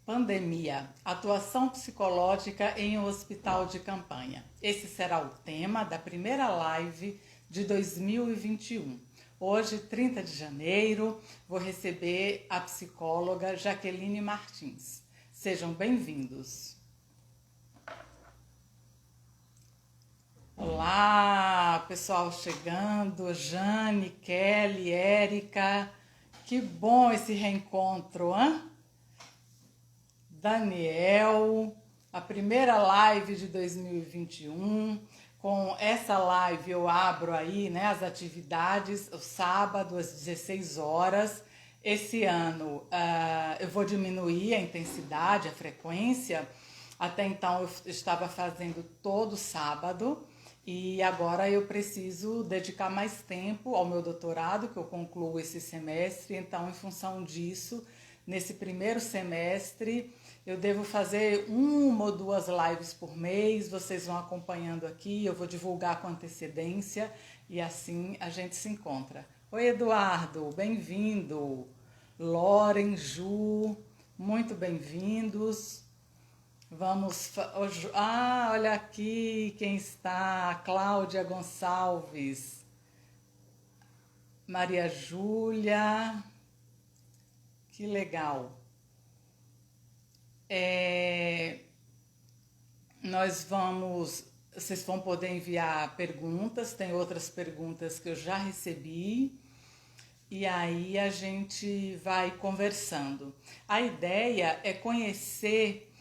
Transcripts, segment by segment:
Pandemia, atuação psicológica em um hospital de campanha. Esse será o tema da primeira live de 2021. Hoje, 30 de janeiro, vou receber a psicóloga Jaqueline Martins. Sejam bem-vindos. Olá, pessoal chegando, Jane, Kelly, Érica. Que bom esse reencontro, hein? Daniel, a primeira live de 2021. Com essa live eu abro aí, né, as atividades, o sábado às 16 horas. Esse ano eu vou diminuir a intensidade, a frequência. Até então eu estava fazendo todo sábado e agora eu preciso dedicar mais tempo ao meu doutorado, que eu concluo esse semestre. Então, em função disso, nesse primeiro semestre, eu devo fazer 1 ou 2 lives por mês. Vocês vão acompanhando aqui, eu vou divulgar com antecedência e assim a gente se encontra. Oi, Eduardo, bem-vindo. Loren, Ju, muito bem-vindos. Olha aqui quem está, Cláudia Gonçalves, Maria Júlia, que legal. Vocês vão poder enviar perguntas, tem outras perguntas que eu já recebi, e aí a gente vai conversando. A ideia é conhecer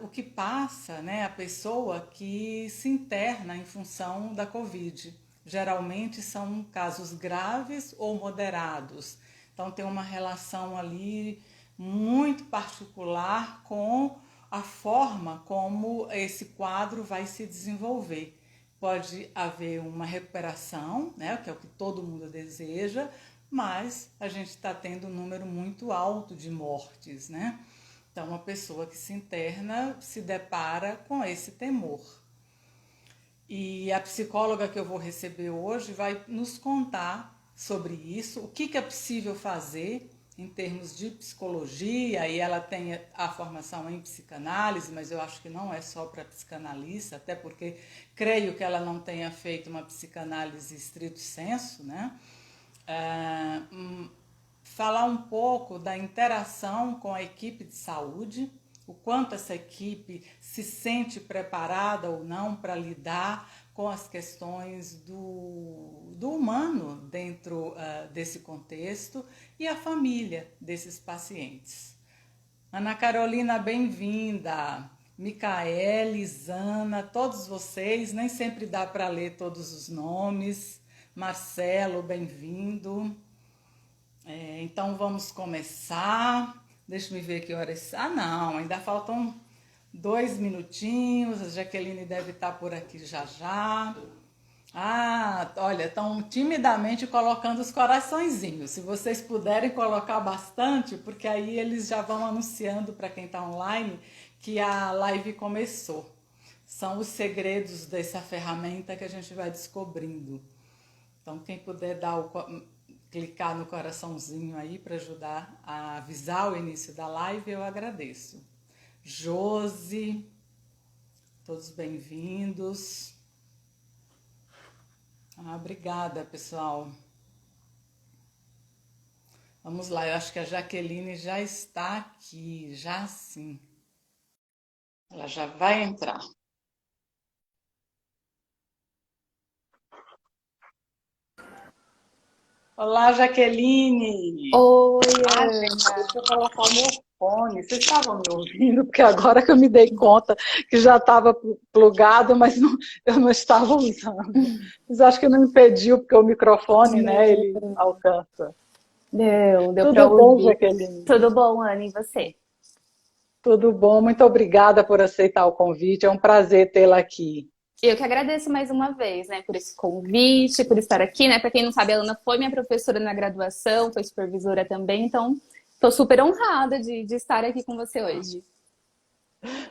o que passa, né, a pessoa que se interna em função da Covid. Geralmente são casos graves ou moderados. Então tem uma relação ali muito particular com a forma como esse quadro vai se desenvolver. Pode haver uma recuperação, né, que é o que todo mundo deseja, mas a gente está tendo um número muito alto de mortes, né? Então, uma pessoa que se interna se depara com esse temor. E a psicóloga que eu vou receber hoje vai nos contar sobre isso, o que é possível fazer em termos de psicologia, e ela tem a formação em psicanálise, mas eu acho que não é só para psicanalista, até porque creio que ela não tenha feito uma psicanálise estrito sensu, né? Falar um pouco da interação com a equipe de saúde, o quanto essa equipe se sente preparada ou não para lidar com as questões do humano dentro desse contexto e a família desses pacientes. Ana Carolina, bem-vinda. Micaele, Zana, todos vocês, nem sempre dá para ler todos os nomes. Marcelo, bem-vindo. Então vamos começar. Deixa eu ver que horas. Não, ainda faltam 2 minutinhos. A Jaqueline deve estar por aqui já já. Olha, estão timidamente colocando os coraçõezinhos. Se vocês puderem colocar bastante, porque aí eles já vão anunciando para quem está online que a live começou. São os segredos dessa ferramenta que a gente vai descobrindo. Então, quem puder clicar no coraçãozinho aí para ajudar a avisar o início da live, eu agradeço. Josi, todos bem-vindos. Obrigada, pessoal. Vamos lá, eu acho que a Jaqueline já está aqui, já sim. Ela já vai entrar. Olá, Jaqueline! Oi, Gente, deixa eu colocar o meu fone. Vocês estavam me ouvindo? Porque agora que eu me dei conta que já estava plugado, mas eu não estava usando. Mas acho que não impediu, porque o microfone, né, ele alcança. Deu para Tudo bom, ouvir. Jaqueline? Tudo bom, Ana, e você? Tudo bom, muito obrigada por aceitar o convite. É um prazer tê-la aqui. Eu que agradeço mais uma vez, né, por esse convite, por estar aqui, né? Para quem não sabe, a Ana foi minha professora na graduação, foi supervisora também, então estou super honrada de estar aqui com você hoje.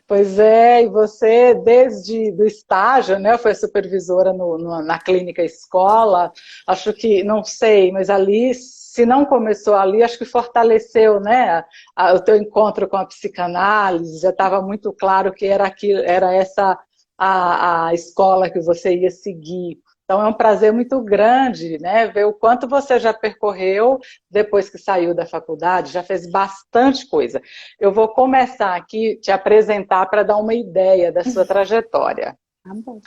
Pois é, e você, desde do estágio, né, foi supervisora na clínica escola, acho que, não sei, mas ali, se não começou ali, acho que fortaleceu, né, o teu encontro com a psicanálise, já estava muito claro que era, aquilo, era essa a escola que você ia seguir. Então é um prazer muito grande, né, ver o quanto você já percorreu depois que saiu da faculdade, já fez bastante coisa. Eu vou começar aqui te apresentar para dar uma ideia da sua trajetória. Tá bom.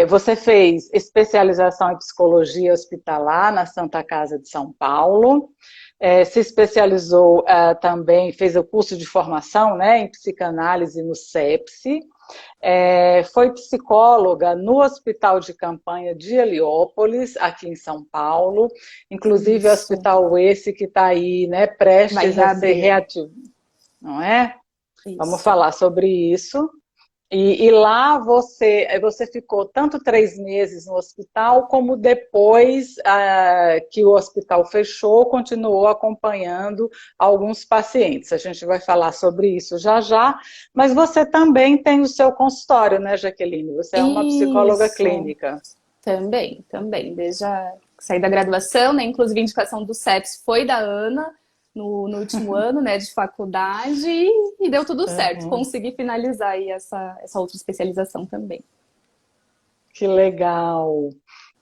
Você fez especialização em psicologia hospitalar na Santa Casa de São Paulo, se especializou também, fez o curso de formação, né, em psicanálise no CEPSI, foi psicóloga no Hospital de Campanha de Heliópolis, aqui em São Paulo, inclusive o Isso. hospital esse que está aí, né, Vai prestes a ser reabrir. reativado, não é? Vamos Isso. falar sobre isso. E lá você ficou tanto 3 meses no hospital, como depois que o hospital fechou, continuou acompanhando alguns pacientes. A gente vai falar sobre isso já já, mas você também tem o seu consultório, né, Jaqueline? Você é uma psicóloga Isso. clínica. Também. Desde a sair da graduação, né? Inclusive a indicação do CEPS foi da Ana no último ano, né, de faculdade e deu tudo certo. Uhum. Consegui finalizar aí essa outra especialização também. Que legal,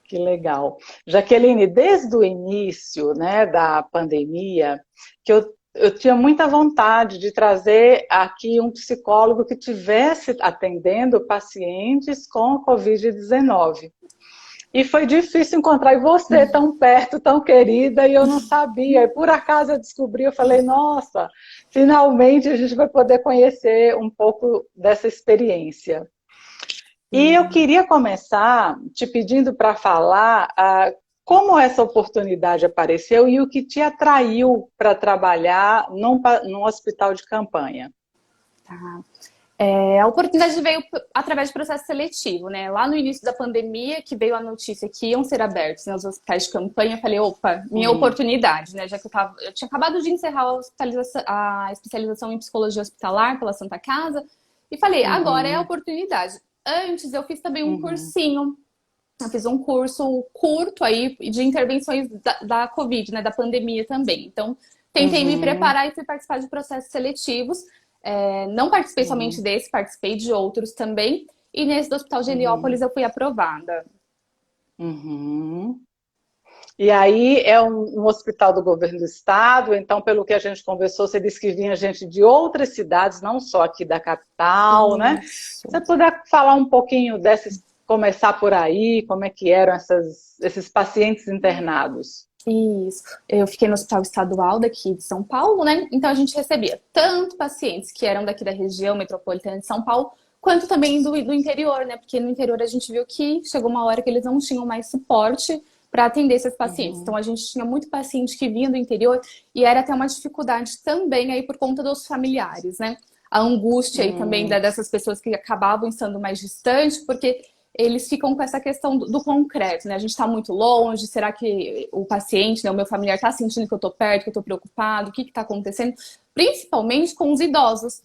que legal. Jaqueline, desde o início, né, da pandemia, que eu tinha muita vontade de trazer aqui um psicólogo que tivesse atendendo pacientes com Covid-19. E foi difícil encontrar, e você tão perto, tão querida, e eu não sabia. E por acaso eu descobri, eu falei, nossa, finalmente a gente vai poder conhecer um pouco dessa experiência. E eu queria começar te pedindo para falar como essa oportunidade apareceu e o que te atraiu para trabalhar num hospital de campanha. Tá. A oportunidade veio através de processo seletivo, né? Lá no início da pandemia, que veio a notícia que iam ser abertos, né, os hospitais de campanha, eu falei, opa, minha oportunidade, né? Já que eu tinha acabado de encerrar a especialização em psicologia hospitalar pela Santa Casa, e falei, agora é a oportunidade. Antes eu fiz também um cursinho. Eu fiz um curso curto aí de intervenções da Covid, né? Da pandemia também. Então, tentei me preparar e fui participar de processos seletivos. Não participei somente desse, participei de outros também. E nesse do Hospital de Heliópolis eu fui aprovada. Uhum. E aí é um hospital do governo do estado, então pelo que a gente conversou, você disse que vinha gente de outras cidades, não só aqui da capital, né? Isso. Se você puder falar um pouquinho desses, começar por aí, como é que eram esses pacientes internados? Isso. Eu fiquei no Hospital Estadual daqui de São Paulo, né? Então a gente recebia tanto pacientes que eram daqui da região metropolitana de São Paulo, quanto também do interior, né? Porque no interior a gente viu que chegou uma hora que eles não tinham mais suporte para atender esses pacientes. Então a gente tinha muito paciente que vinha do interior e era até uma dificuldade também aí por conta dos familiares, né? A angústia aí também dessas pessoas que acabavam estando mais distantes, porque eles ficam com essa questão do concreto, né? A gente está muito longe, será que o paciente, né, o meu familiar está sentindo que eu estou perto, que eu estou preocupado, o que está acontecendo? Principalmente com os idosos,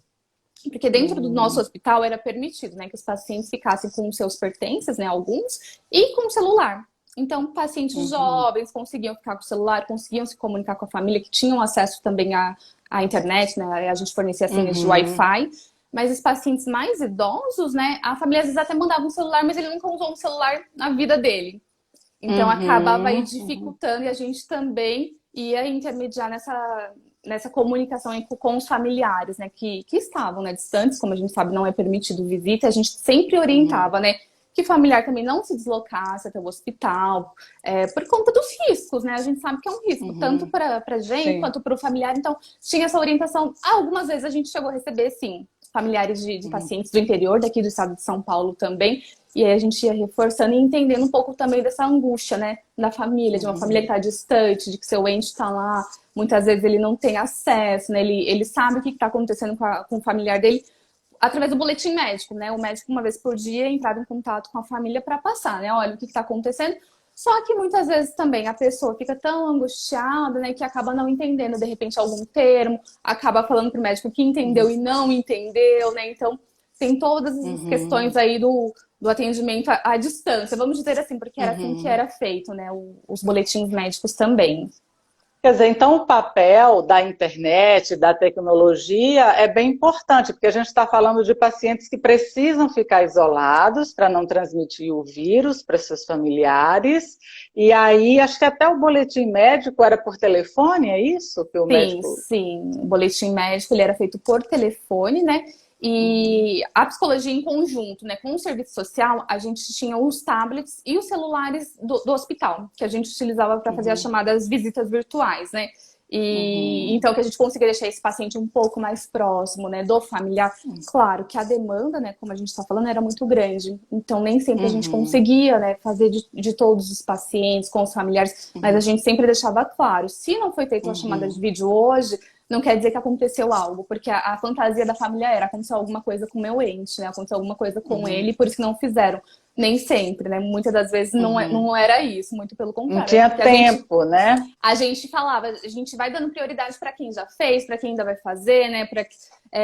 porque dentro do nosso hospital era permitido, né, que os pacientes ficassem com os seus pertences, né, alguns, e com o celular. Então, pacientes jovens conseguiam ficar com o celular, conseguiam se comunicar com a família, que tinham acesso também à internet, né? A gente fornecia senhas de Wi-Fi. Mas os pacientes mais idosos, né? A família às vezes até mandava um celular, mas ele nunca usou um celular na vida dele. Então acabava aí dificultando e a gente também ia intermediar nessa comunicação aí com os familiares, né? Que estavam, né, distantes, como a gente sabe, não é permitido visita. A gente sempre orientava, né? Que familiar também não se deslocasse até o hospital, por conta dos riscos, né? A gente sabe que é um risco, tanto para a gente quanto para o familiar. Então, tinha essa orientação. Algumas vezes a gente chegou a receber, sim, familiares de pacientes do interior, daqui do estado de São Paulo também. E aí a gente ia reforçando e entendendo um pouco também dessa angústia, né? Da família, de uma família que está distante, de que seu ente está lá. Muitas vezes ele não tem acesso, né? Ele sabe o que está acontecendo com o familiar dele através do boletim médico, né? O médico, uma vez por dia, entrava em contato com a família para passar, né? Olha, o que está acontecendo. Só que muitas vezes também a pessoa fica tão angustiada, né, que acaba não entendendo de repente algum termo, acaba falando pro médico que entendeu e não entendeu, né? Então tem todas essas questões aí do atendimento à distância, vamos dizer assim, porque era assim que era feito, né? Os boletins médicos também. Quer dizer, então o papel da internet, da tecnologia é bem importante, porque a gente está falando de pacientes que precisam ficar isolados para não transmitir o vírus para seus familiares. E aí, acho que até o boletim médico era por telefone, é isso? Que o Sim, médico. sim. O boletim médico ele era feito por telefone, né? E a psicologia em conjunto, né? Com o serviço social, a gente tinha os tablets e os celulares do hospital, que a gente utilizava para fazer as chamadas visitas virtuais, né? E então que a gente conseguia deixar esse paciente um pouco mais próximo, né, do familiar. Claro que a demanda, né, como a gente está falando, era muito grande. Então nem sempre a gente conseguia, né, fazer de todos os pacientes com os familiares, mas a gente sempre deixava claro, se não foi feita uma chamada de vídeo hoje, não quer dizer que aconteceu algo, porque a fantasia da família era aconteceu alguma coisa com o meu ente, né, aconteceu alguma coisa com ele, por isso que não fizeram. Nem sempre, né? Muitas das vezes não era isso, muito pelo Não contrário. tinha tempo, né? A gente falava, a gente vai dando prioridade para quem já fez, para quem ainda vai fazer, né?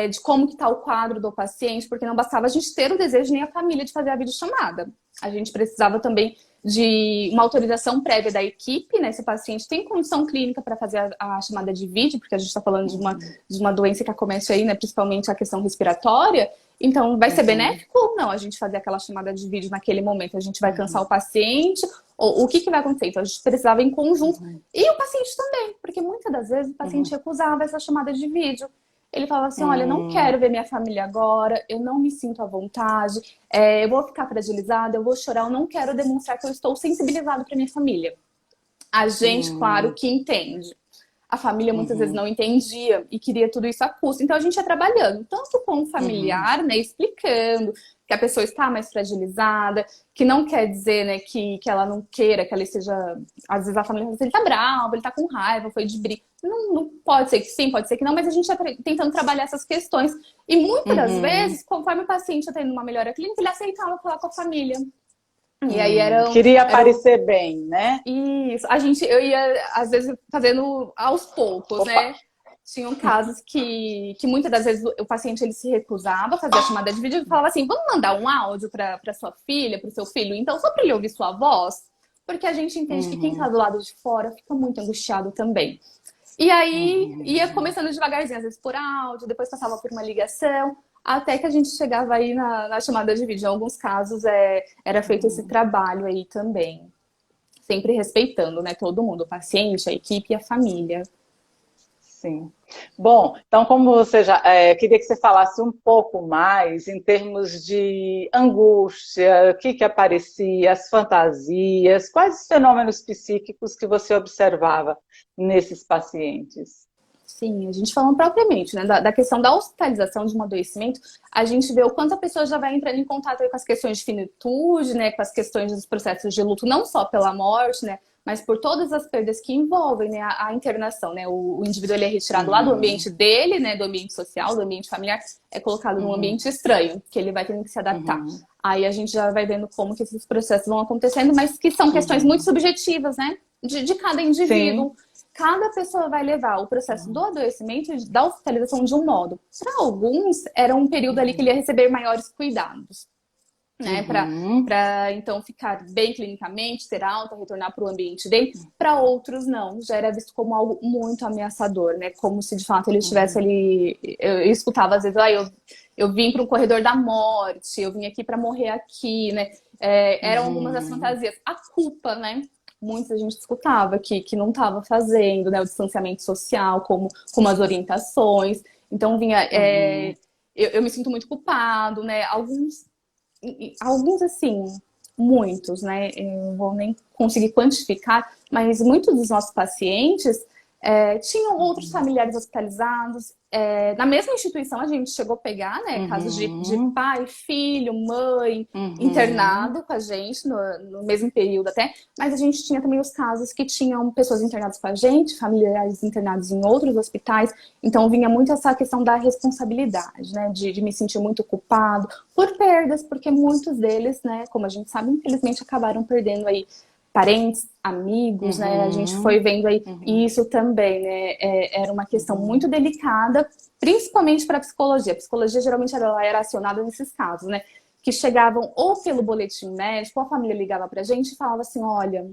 De como que tá o quadro do paciente, porque não bastava a gente ter o desejo nem a família de fazer a videochamada. A gente precisava também de uma autorização prévia da equipe, né? Se o paciente tem condição clínica para fazer a chamada de vídeo, porque a gente está falando de uma doença que acomete aí, né? Principalmente a questão respiratória. Então, vai ser benéfico ou não a gente fazer aquela chamada de vídeo naquele momento? A gente vai cansar o paciente? Ou o que vai acontecer? Então, a gente precisava em conjunto. E o paciente também, porque muitas das vezes o paciente recusava essa chamada de vídeo. Ele falava assim, olha, eu não quero ver minha família agora, eu não me sinto à vontade, eu vou ficar fragilizada, eu vou chorar, eu não quero demonstrar que eu estou sensibilizado para minha família. A gente, claro, que entende. A família muitas vezes não entendia e queria tudo isso a custo. Então a gente ia trabalhando, tanto com o familiar, né, explicando que a pessoa está mais fragilizada, que não quer dizer, né, que ela não queira, que ela esteja... Às vezes a família diz, ele tá bravo, ele tá com raiva, foi de briga. Não pode ser que sim, pode ser que não, mas a gente ia tentando trabalhar essas questões. E muitas das vezes, conforme o paciente ia tendo uma melhora clínica, ele aceitava falar com a família. E aí queria parecer bem, né? Isso. Eu ia, às vezes, fazendo aos poucos, né? Tinham casos que muitas das vezes o paciente ele se recusava a fazer a chamada de vídeo e falava assim, vamos mandar um áudio para sua filha, para o seu filho, então só para ele ouvir sua voz, porque a gente entende que quem está do lado de fora fica muito angustiado também. E aí ia começando devagarzinho, às vezes por áudio, depois passava por uma ligação, até que a gente chegava aí na chamada de vídeo. Em alguns casos era feito esse trabalho aí também. Sempre respeitando, né, todo mundo, o paciente, a equipe e a família. Sim. Bom, então como você já... queria que você falasse um pouco mais em termos de angústia, o que aparecia, as fantasias, quais os fenômenos psíquicos que você observava nesses pacientes? Sim, a gente falando propriamente, né, da questão da hospitalização de um adoecimento, a gente vê o quanto a pessoa já vai entrando em contato aí com as questões de finitude, né, com as questões dos processos de luto, não só pela morte, né, mas por todas as perdas que envolvem, né, a internação, né, o indivíduo ele é retirado lá do ambiente dele, né, do ambiente social, do ambiente familiar, é colocado num ambiente estranho, que ele vai tendo que se adaptar. Aí a gente já vai vendo como que esses processos vão acontecendo, mas que são questões muito subjetivas, né, de cada indivíduo. Sim. Cada pessoa vai levar o processo do adoecimento e da hospitalização de um modo. Para alguns, era um período ali que ele ia receber maiores cuidados, né? Para então ficar bem clinicamente, ter alta, retornar para o ambiente dele. Para outros, não. Já era visto como algo muito ameaçador, né? Como se de fato ele estivesse ali. Eu escutava às vezes, eu vim para um corredor da morte, eu vim aqui para morrer aqui, né? Eram algumas das fantasias. A culpa, né? Muita gente escutava que não estava fazendo, né, o distanciamento social, como as orientações. Então, vinha... eu me sinto muito culpado, né? Alguns, assim, muitos, né? Eu não vou nem conseguir quantificar, mas muitos dos nossos pacientes tinham outros familiares hospitalizados. Na mesma instituição, a gente chegou a pegar, né, casos de pai, filho, mãe, internado com a gente, no mesmo período até, mas a gente tinha também os casos que tinham pessoas internadas com a gente, familiares internados em outros hospitais, então vinha muito essa questão da responsabilidade, né, de me sentir muito culpado por perdas, porque muitos deles, né, como a gente sabe, infelizmente acabaram perdendo aí parentes, amigos, né? A gente foi vendo aí, e isso também, né? Era uma questão muito delicada, principalmente para a psicologia. A psicologia geralmente era acionada nesses casos, né? Que chegavam ou pelo boletim médico, ou a família ligava pra gente e falava assim, olha,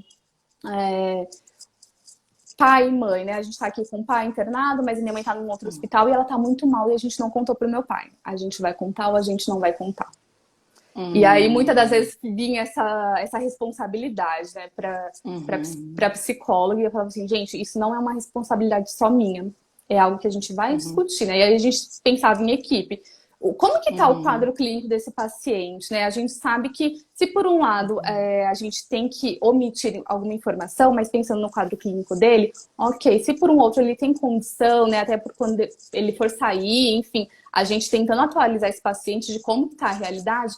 pai e mãe, né? A gente tá aqui com o pai internado, mas minha mãe tá num outro hospital e ela tá muito mal e a gente não contou pro meu pai. A gente vai contar ou a gente não vai contar. E aí, muitas das vezes, vinha essa responsabilidade, né, pra psicóloga, e eu falava assim, gente, isso não é uma responsabilidade só minha, é algo que a gente vai discutir, né? E aí a gente pensava em equipe. Como que tá o quadro clínico desse paciente, né? A gente sabe que, se por um lado a gente tem que omitir alguma informação, mas pensando no quadro clínico dele, ok, se por um outro ele tem condição, né, até por quando ele for sair, enfim, a gente tentando atualizar esse paciente de como tá a realidade,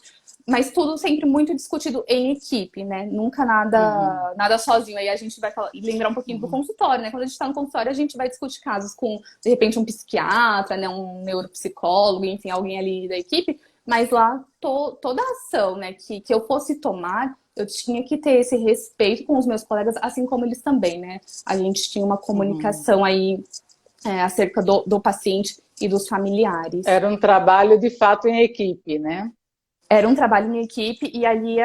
mas tudo sempre muito discutido em equipe, né? Nunca nada sozinho. Aí a gente vai lembrar um pouquinho do consultório, né? Quando a gente está no consultório, a gente vai discutir casos com, de repente, um psiquiatra, né? Um neuropsicólogo, enfim, alguém ali da equipe. Mas lá, toda a ação, né, que eu fosse tomar, eu tinha que ter esse respeito com os meus colegas, assim como eles também, né? A gente tinha uma comunicação aí acerca do paciente e dos familiares. Era um trabalho, de fato, em equipe, né? Era um trabalho em equipe e ali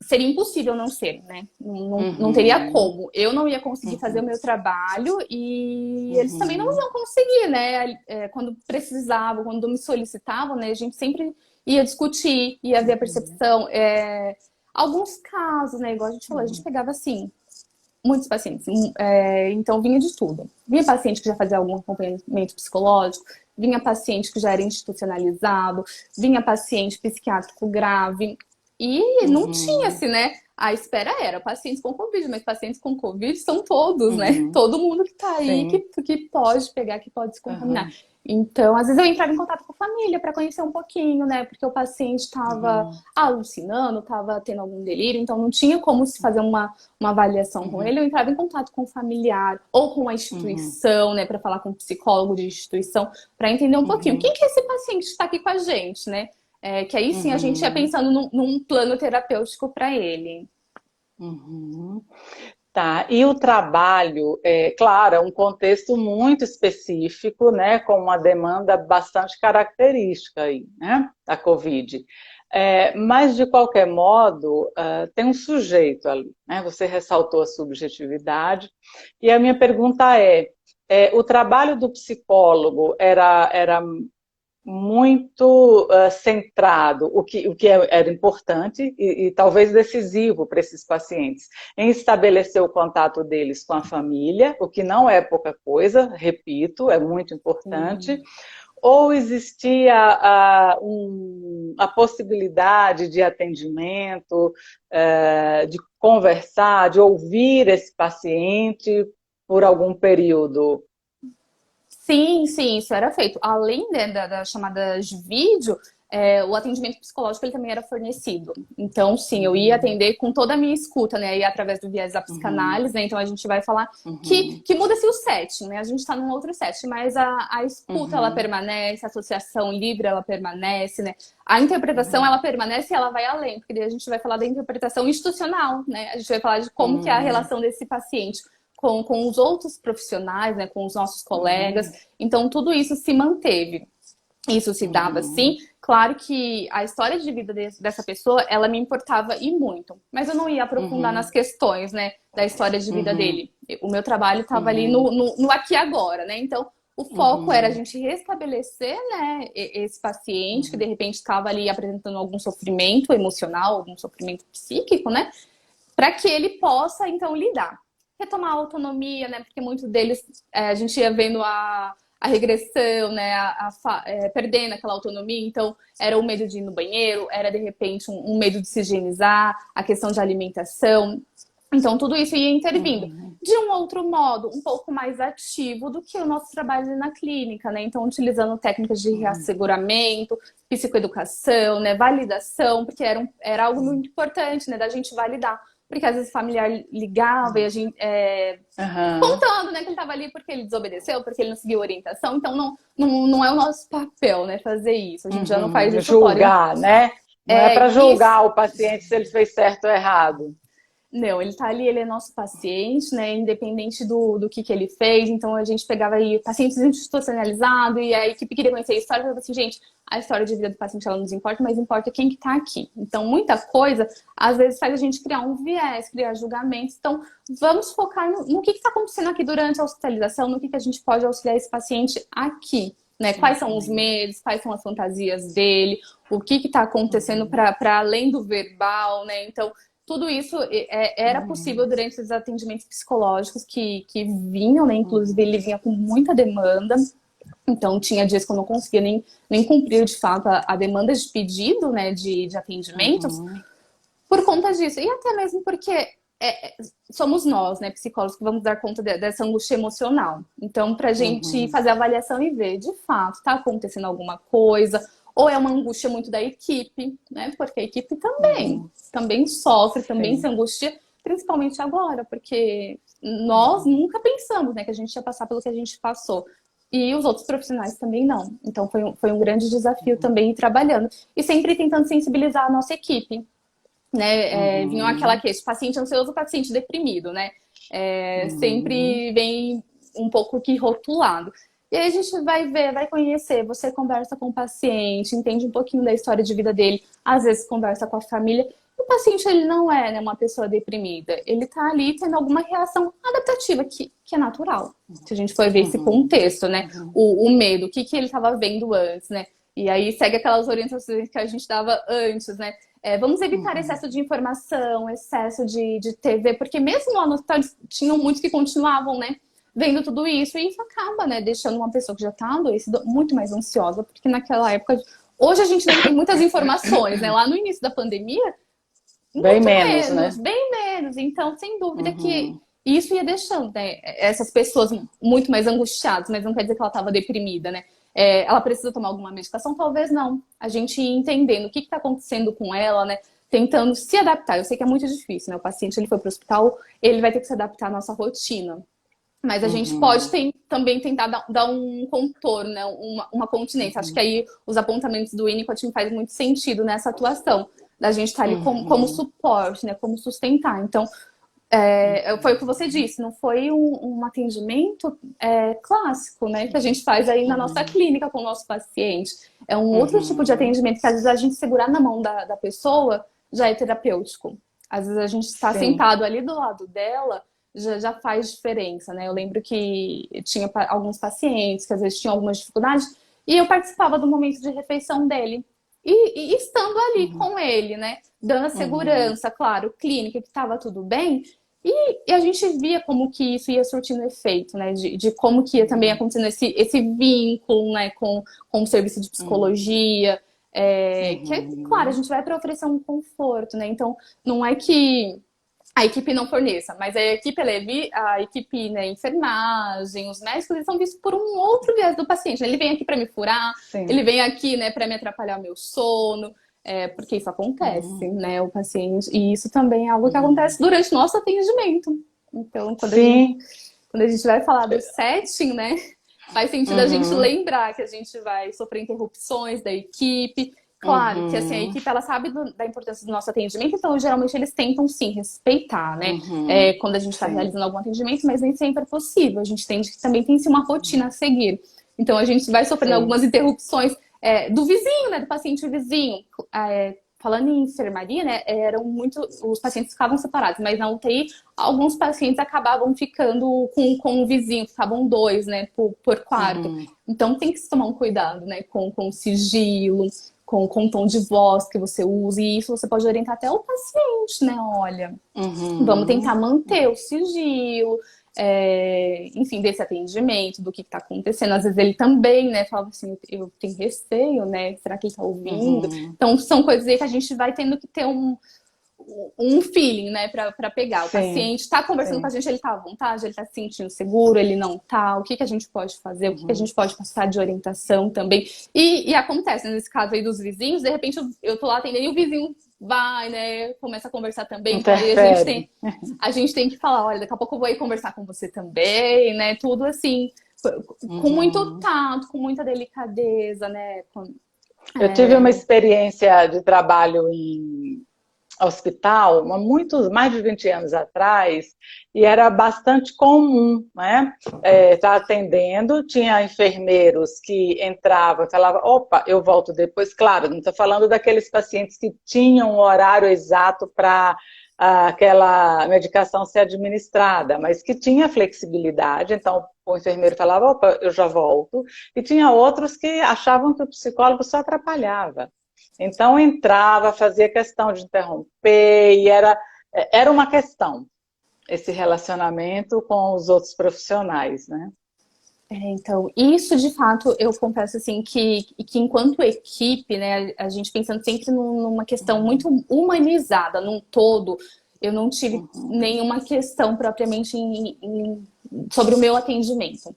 seria impossível não ser, né? Não teria como. Eu não ia conseguir fazer o meu trabalho e eles também não iam conseguir, né? Quando precisavam, quando me solicitavam, né? A gente sempre ia discutir, ia ver a percepção. Alguns casos, né? Igual a gente falou, a gente pegava assim, muitos pacientes. Então vinha de tudo. Vinha paciente que já fazia algum acompanhamento psicológico, vinha paciente que já era institucionalizado, vinha paciente psiquiátrico grave. E não tinha assim, né? A espera era pacientes com Covid, mas pacientes com Covid são todos, né? Todo mundo que tá aí que pode pegar, que pode se contaminar. Então, às vezes eu entrava em contato com a família para conhecer um pouquinho, né? Porque o paciente estava alucinando, estava tendo algum delírio, então não tinha como se fazer uma avaliação com ele. Eu entrava em contato com o familiar ou com a instituição, né? Para falar com o psicólogo de instituição, para entender um pouquinho quem que é esse paciente que está aqui com a gente, né? Que aí sim a gente ia pensando num plano terapêutico para ele. Tá, e o trabalho, claro, é um contexto muito específico, né, com uma demanda bastante característica aí, né, da Covid. Mas, de qualquer modo, tem um sujeito ali, né, você ressaltou a subjetividade, e a minha pergunta o trabalho do psicólogo era muito centrado, o que era importante e talvez decisivo para esses pacientes, em estabelecer o contato deles com a família, o que não é pouca coisa, repito, é muito importante, ou existia a possibilidade de atendimento, de conversar, de ouvir esse paciente por algum período? Sim, isso era feito. Além, né, das chamadas de vídeo, o atendimento psicológico ele também era fornecido. Então, sim, eu ia atender com toda a minha escuta, né? E através do viés da psicanálise, né? Então a gente vai falar que muda-se o setting, né? A gente está num outro setting, mas a escuta ela permanece, a associação livre ela permanece, né? A interpretação ela permanece e ela vai além, porque daí a gente vai falar da interpretação institucional, né? A gente vai falar de como que é a relação desse paciente com os outros profissionais, né, com os nossos colegas. Então, tudo isso se manteve. Isso se dava, sim. Claro que a história de vida dessa pessoa, ela me importava e muito. Mas eu não ia aprofundar nas questões, né, da história de vida dele. O meu trabalho estava ali no aqui e agora, né? Então, o foco era a gente restabelecer, né, esse paciente que, de repente, estava ali apresentando algum sofrimento emocional, algum sofrimento psíquico, né? Para que ele possa, então, lidar. Retomar a autonomia, né? Porque muitos deles a gente ia vendo a regressão, né? Perdendo aquela autonomia. Então, era o medo de ir no banheiro, era de repente um medo de se higienizar, a questão de alimentação. Então, tudo isso ia intervindo. De um outro modo, um pouco mais ativo do que o nosso trabalho na clínica, né? Então, utilizando técnicas de reasseguramento, psicoeducação, né? Validação, porque era algo muito importante, né? Da gente validar. Porque às vezes o familiar ligava e a gente contando, né, que ele estava ali porque ele desobedeceu, porque ele não seguiu a orientação. Então não é o nosso papel, né, fazer isso. A gente já não faz isso. Julgar, né? Não é para julgar o paciente se ele fez certo ou errado. Não, ele tá ali, ele é nosso paciente, né? Independente do que ele fez. Então a gente pegava aí pacientes institucionalizados e a equipe queria conhecer a história. Eu falava assim, gente, a história de vida do paciente ela não nos importa, mas importa quem que tá aqui. Então muita coisa, às vezes, faz a gente criar um viés, criar julgamentos. Então vamos focar no que tá acontecendo aqui durante a hospitalização, no que a gente pode auxiliar esse paciente aqui. Né? Quais são os medos, quais são as fantasias dele, o que está acontecendo para além do verbal, né? Então, tudo isso era possível durante os atendimentos psicológicos que vinham, né? Inclusive, ele vinha com muita demanda. Então, tinha dias que eu não conseguia nem cumprir, de fato, a demanda de pedido, né? De atendimentos por conta disso. E até mesmo porque somos nós, né, psicólogos, que vamos dar conta dessa angústia emocional. Então, pra gente fazer a avaliação e ver, de fato, tá acontecendo alguma coisa, ou é uma angústia muito da equipe, né, porque a equipe também sofre, também se angustia, principalmente agora, porque nós nunca pensamos, né, que a gente ia passar pelo que a gente passou. E os outros profissionais também não. Então, foi um grande desafio também ir trabalhando. E sempre tentando sensibilizar a nossa equipe. Né? Vinha aquela queixa, paciente ansioso, paciente deprimido, né? Sempre vem um pouco que rotulado. E aí a gente vai ver, vai conhecer, você conversa com o paciente, entende um pouquinho da história de vida dele, às vezes conversa com a família. O paciente, ele não é, né, uma pessoa deprimida, ele tá ali tendo alguma reação adaptativa, que é natural. Se a gente for ver esse contexto, né? O medo, o que ele estava vendo antes, né? E aí segue aquelas orientações que a gente dava antes, né? Vamos evitar excesso de informação, excesso de TV, porque mesmo lá no hospital tinham muitos que continuavam, né, vendo tudo isso, e isso acaba, né, deixando uma pessoa que já está adoecida muito mais ansiosa, porque naquela época... Hoje a gente não tem muitas informações, né? Lá no início da pandemia, bem menos, né? Bem menos. Então, sem dúvida que isso ia deixando, né, essas pessoas muito mais angustiadas, mas não quer dizer que ela estava deprimida, né? Ela precisa tomar alguma medicação? Talvez não. A gente ir entendendo o que está acontecendo com ela, né? Tentando se adaptar. Eu sei que é muito difícil, né? O paciente, ele foi para o hospital, ele vai ter que se adaptar à nossa rotina. Mas a gente pode também tentar dar um contorno, né? Uma continência. Acho que aí os apontamentos do Winnicott faz muito sentido nessa atuação. Da gente estar ali como suporte, né? Como sustentar. Então, foi o que você disse, não foi um atendimento clássico, né, que a gente faz aí na nossa clínica com o nosso paciente. É um outro tipo de atendimento que às vezes a gente segurar na mão da pessoa já é terapêutico. Às vezes a gente está sentado ali do lado dela, já faz diferença, né? Eu lembro que tinha alguns pacientes que às vezes tinham algumas dificuldades e eu participava do momento de refeição dele. E estando ali com ele, né? Dando a segurança, claro, clínica, que estava tudo bem. E a gente via como que isso ia surtindo efeito, né? De como que ia também acontecendo esse vínculo, né? Com o serviço de psicologia. Que, claro, a gente vai para oferecer um conforto, né? Então, não é que a equipe não forneça, mas a equipe, né, enfermagem, os médicos, eles são vistos por um outro viés do paciente. Ele vem aqui para me furar, ele vem aqui, né, para me atrapalhar o meu sono. Porque isso acontece, né, o paciente, e isso também é algo que acontece durante o nosso atendimento. Então, quando a gente vai falar do setting, né, faz sentido a gente lembrar que a gente vai sofrer interrupções da equipe. Claro que assim, a equipe, ela sabe da importância do nosso atendimento, então geralmente eles tentam sim respeitar, né, quando a gente está realizando algum atendimento, mas nem sempre é possível. A gente também tem uma rotina a seguir. Então a gente vai sofrendo algumas interrupções do vizinho, né? Do paciente vizinho. Falando em enfermaria, né? Os pacientes ficavam separados, mas na UTI, alguns pacientes acabavam ficando com o vizinho, ficavam 2, né? Por quarto. Então tem que se tomar um cuidado, né? Com sigilo, com o tom de voz que você usa, e isso você pode orientar até o paciente, né? Olha, vamos tentar manter o sigilo. Enfim, desse atendimento, do que está acontecendo. Às vezes ele também, né, fala assim, eu tenho receio, né, será que ele está ouvindo? Então são coisas aí que a gente vai tendo que ter um feeling, né, para pegar. O paciente está conversando com a gente, ele está à vontade, ele está se sentindo seguro, ele não está, o que a gente pode fazer, o que a gente pode passar de orientação também. E acontece, né, nesse caso aí dos vizinhos, de repente eu tô lá atendendo e o vizinho vai, né, começa a conversar também. Então, aí a gente tem que falar, olha, daqui a pouco eu vou ir conversar com você também, né, tudo assim, com muito tato, com muita delicadeza, né. Eu tive uma experiência de trabalho hospital, mais de 20 anos atrás, e era bastante comum, né? Estar atendendo, tinha enfermeiros que entravam e falavam, opa, eu volto depois. Claro, não estou falando daqueles pacientes que tinham um horário exato para aquela medicação ser administrada, mas que tinha flexibilidade, então o enfermeiro falava, opa, eu já volto, e tinha outros que achavam que o psicólogo só atrapalhava. Então entrava, fazia questão de interromper, e era uma questão, esse relacionamento com os outros profissionais, né? Então, isso de fato, eu confesso assim que enquanto equipe, né, a gente pensando sempre numa questão muito humanizada, num todo, eu não tive nenhuma questão propriamente sobre o meu atendimento.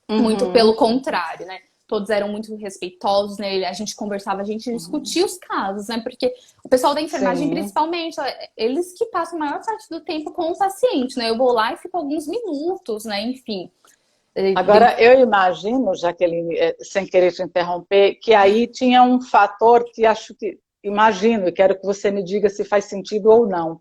Muito pelo contrário, né? Todos eram muito respeitosos, né? A gente conversava, a gente discutia os casos, né? Porque o pessoal da enfermagem, Sim. principalmente, eles que passam a maior parte do tempo com o paciente, né? Eu vou lá e fico alguns minutos, né? Enfim. Agora, eu imagino, Jaqueline, sem querer te interromper, que aí tinha um fator que imagino, e quero que você me diga se faz sentido ou não,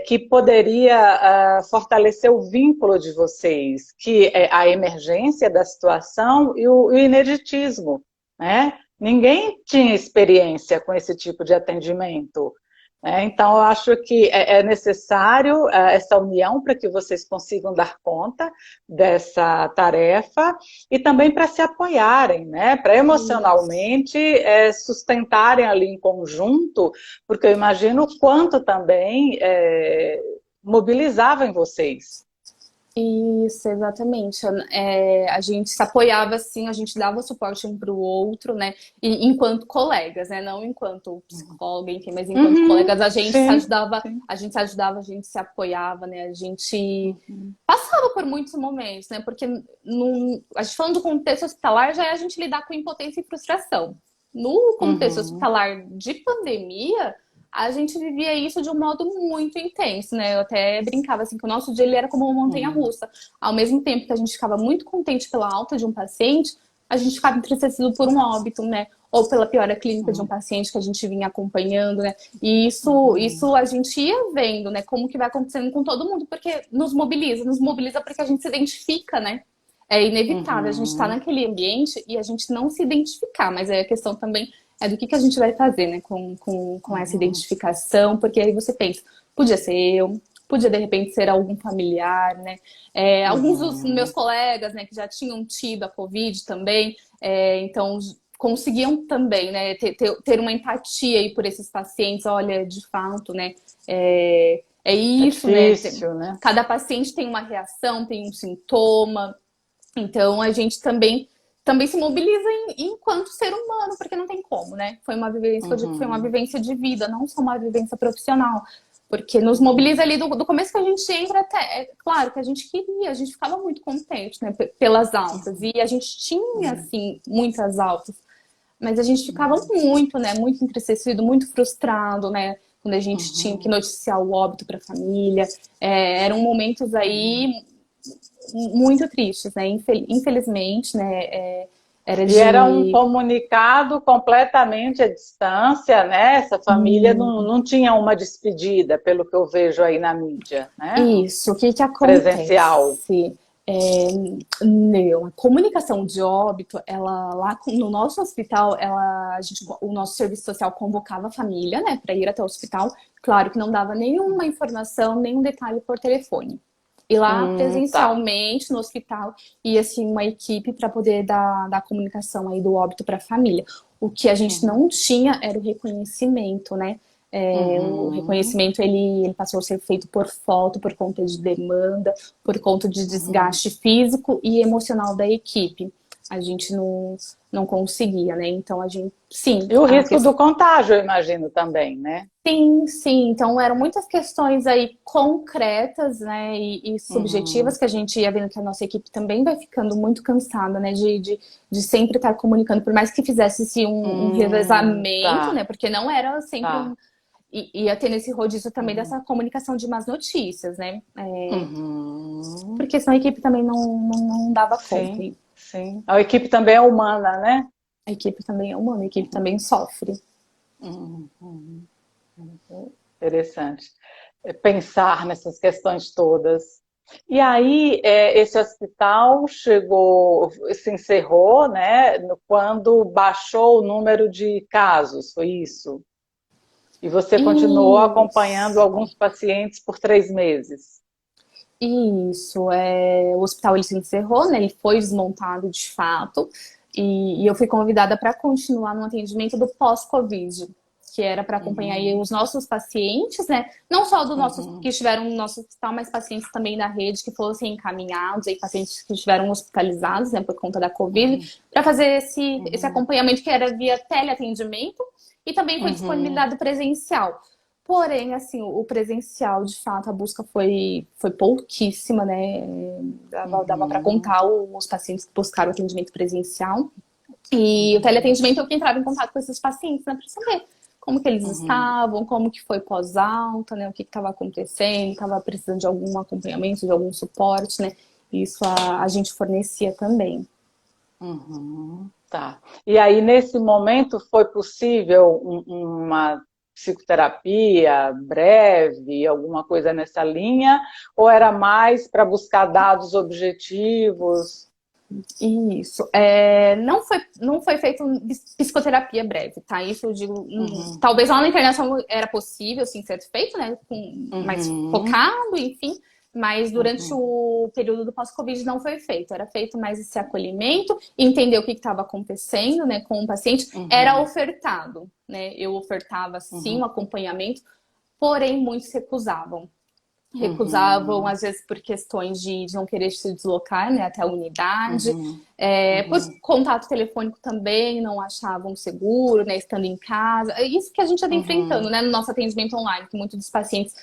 que poderia fortalecer o vínculo de vocês, que é a emergência da situação e o ineditismo, né? Ninguém tinha experiência com esse tipo de atendimento. Então, eu acho que é necessário essa união para que vocês consigam dar conta dessa tarefa e também para se apoiarem, né? Para emocionalmente sustentarem ali em conjunto, porque eu imagino o quanto também mobilizavam vocês. Isso, exatamente. A gente se apoiava assim, a gente dava suporte um para o outro, né? E enquanto colegas, né? Não enquanto psicóloga, enfim, mas enquanto colegas a gente se ajudava, a gente se ajudava, a gente se apoiava, né? A gente passava por muitos momentos, né? Porque a gente falando do contexto hospitalar já é a gente lidar com impotência e frustração. No contexto hospitalar de pandemia, a gente vivia isso de um modo muito intenso, né? Eu até brincava assim que o nosso dia ele era como uma montanha-russa. Ao mesmo tempo que a gente ficava muito contente pela alta de um paciente, a gente ficava entristecido por um óbito, né? Ou pela piora clínica de um paciente que a gente vinha acompanhando, né? E isso a gente ia vendo, né? Como que vai acontecendo com todo mundo, porque nos mobiliza porque a gente se identifica, né? É inevitável a gente estar naquele ambiente e a gente não se identificar, mas aí a questão também do que a gente vai fazer, né, com essa identificação, porque aí você pensa, podia ser eu, podia de repente ser algum familiar, né, alguns dos meus colegas, né, que já tinham tido a Covid também, então conseguiam também, né, ter uma empatia aí por esses pacientes, olha, de fato, né, é isso, difícil, né, cada paciente tem uma reação, tem um sintoma, então a gente também se mobiliza enquanto ser humano, porque não tem como, né? Foi uma vivência, eu digo que foi uma vivência de vida, não só uma vivência profissional. Porque nos mobiliza ali do começo que a gente entra até. É claro que a gente queria, a gente ficava muito contente, né? Pelas altas. E a gente tinha, assim, muitas altas. Mas a gente ficava muito, né? Muito entristecido, muito frustrado, né? Quando a gente tinha que noticiar o óbito para a família. Eram momentos aí muito tristes, né? Infelizmente, né? Era um comunicado completamente à distância, né? Essa família não tinha uma despedida, pelo que eu vejo aí na mídia, né? Isso, o que acontece? Presencial. A comunicação de óbito, ela lá no nosso hospital, o nosso serviço social convocava a família, né, para ir até o hospital. Claro que não dava nenhuma informação, nenhum detalhe por telefone. E lá presencialmente no hospital ia assim uma equipe para poder dar a comunicação aí do óbito para a família. O que a gente não tinha era o reconhecimento, né? O reconhecimento ele passou a ser feito por foto, por conta de demanda, por conta de desgaste físico e emocional da equipe. A gente não conseguia, né? Então a gente, sim. E o risco do contágio, eu imagino também, né? Sim. Então eram muitas questões aí concretas, né, e subjetivas que a gente ia vendo que a nossa equipe também vai ficando muito cansada, né, de sempre estar comunicando, por mais que fizesse um revezamento, né, porque não era sempre ia ter nesse rodízio também dessa comunicação de más notícias, né, porque senão a equipe também não dava conta. Sim. A equipe também é humana, né? A equipe também é humana, a equipe também sofre. Interessante. Pensar nessas questões todas. E aí, esse hospital se encerrou, né, quando baixou o número de casos, foi isso? E você continuou acompanhando Isso. alguns pacientes por 3 meses? Isso, o hospital ele se encerrou, né? Ele foi desmontado de fato, e eu fui convidada para continuar no atendimento do pós-Covid, que era para acompanhar aí os nossos pacientes, né? Não só dos nossos que estiveram no nosso hospital, mas pacientes também da rede que fossem encaminhados, aí pacientes que estiveram hospitalizados, né, por conta da Covid, para fazer esse acompanhamento que era via teleatendimento e também foi disponibilizado presencial. Porém, assim, o presencial, de fato, a busca foi pouquíssima, né? Dava para contar os pacientes que buscaram atendimento presencial. E o teleatendimento é o que entrava em contato com esses pacientes, né? Para saber como que eles estavam, como que foi pós-alta, né? O que estava acontecendo, estava precisando de algum acompanhamento, de algum suporte, né? Isso a gente fornecia também. Tá. E aí, nesse momento, foi possível uma psicoterapia breve, alguma coisa nessa linha, ou era mais para buscar dados objetivos? Isso. Não foi feito psicoterapia breve, tá? Isso eu digo. Talvez lá na internação era possível, sim, ser feito, né? Mais focado, enfim. Mas durante o período do pós-Covid não foi feito. Era feito mais esse acolhimento, entender o que estava acontecendo, né, com o paciente. Era ofertado, né? Eu ofertava, sim, um acompanhamento, porém muitos recusavam. Recusavam, às vezes, por questões de não querer se deslocar, né, até a unidade. Por contato telefônico também, não achavam seguro, né, estando em casa. É isso que a gente já está enfrentando, né, no nosso atendimento online, que muitos dos pacientes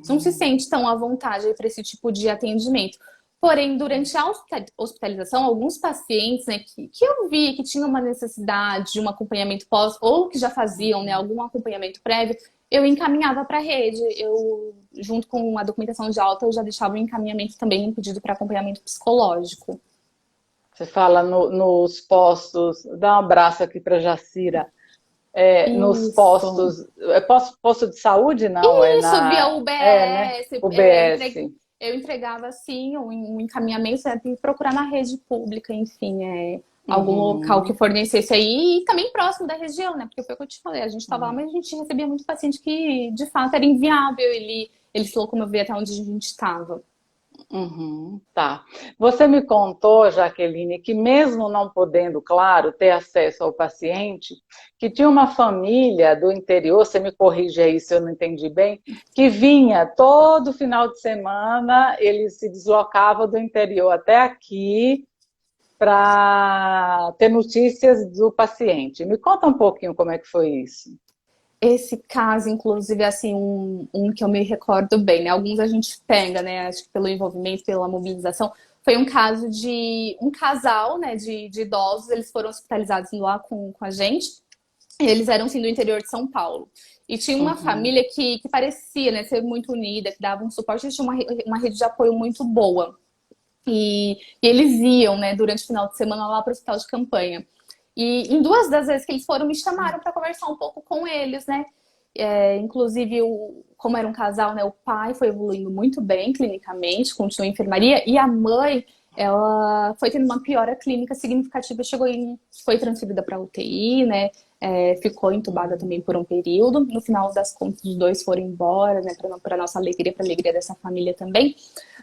não se sentem tão à vontade para esse tipo de atendimento. Porém, durante a hospitalização, alguns pacientes, né, que eu vi que tinham uma necessidade de um acompanhamento pós, ou que já faziam, né, algum acompanhamento prévio, eu encaminhava para a rede. Eu, junto com a documentação de alta, eu já deixava o encaminhamento também, um pedido para acompanhamento psicológico. Você fala nos postos, dá um abraço aqui para Jacira. Nos postos, posto de saúde, não? Isso, via UBS. Né? UBS. Eu entregava, assim, um encaminhamento, né, de procurar na rede pública, enfim, algum local que fornecesse aí, e também próximo da região, né? Porque foi o que eu te falei, a gente estava lá, mas a gente recebia muito paciente que, de fato, era inviável ele se locomover até onde a gente estava. Tá. Você me contou, Jaqueline, que mesmo não podendo, claro, ter acesso ao paciente, que tinha uma família do interior, você me corrige aí se eu não entendi bem, que vinha todo final de semana, ele se deslocava do interior até aqui para ter notícias do paciente. Me conta um pouquinho como é que foi isso. Esse caso, inclusive, assim, um que eu me recordo bem, né? Alguns a gente pega, né? Acho que pelo envolvimento, pela mobilização. Foi um caso de um casal, né? De idosos, eles foram hospitalizados lá com a gente. Eles eram, sim, do interior de São Paulo. E tinha uma família que parecia, né, ser muito unida, que dava um suporte, eles tinham uma rede de apoio muito boa. E eles iam, né, durante o final de semana lá para o hospital de campanha. E em 2 das vezes que eles foram, me chamaram para conversar um pouco com eles, né? Inclusive, como era um casal, né? O pai foi evoluindo muito bem clinicamente, continuou em enfermaria, e a mãe, ela foi tendo uma piora clínica significativa, foi transferida para UTI, né? Ficou entubada também por um período. No final das contas, os 2 foram embora, né? Para nossa alegria, para a alegria dessa família também.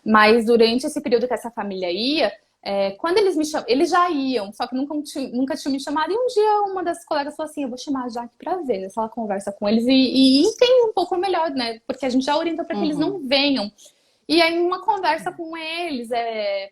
Mas durante esse período que essa família ia, quando eles me chamam, eles já iam, só que nunca tinham me chamado. E um dia uma das colegas falou assim: eu vou chamar a Jaque para ver, né? Se ela conversa com eles e entende um pouco melhor, né? Porque a gente já orienta para que eles não venham. E aí, uma conversa com eles,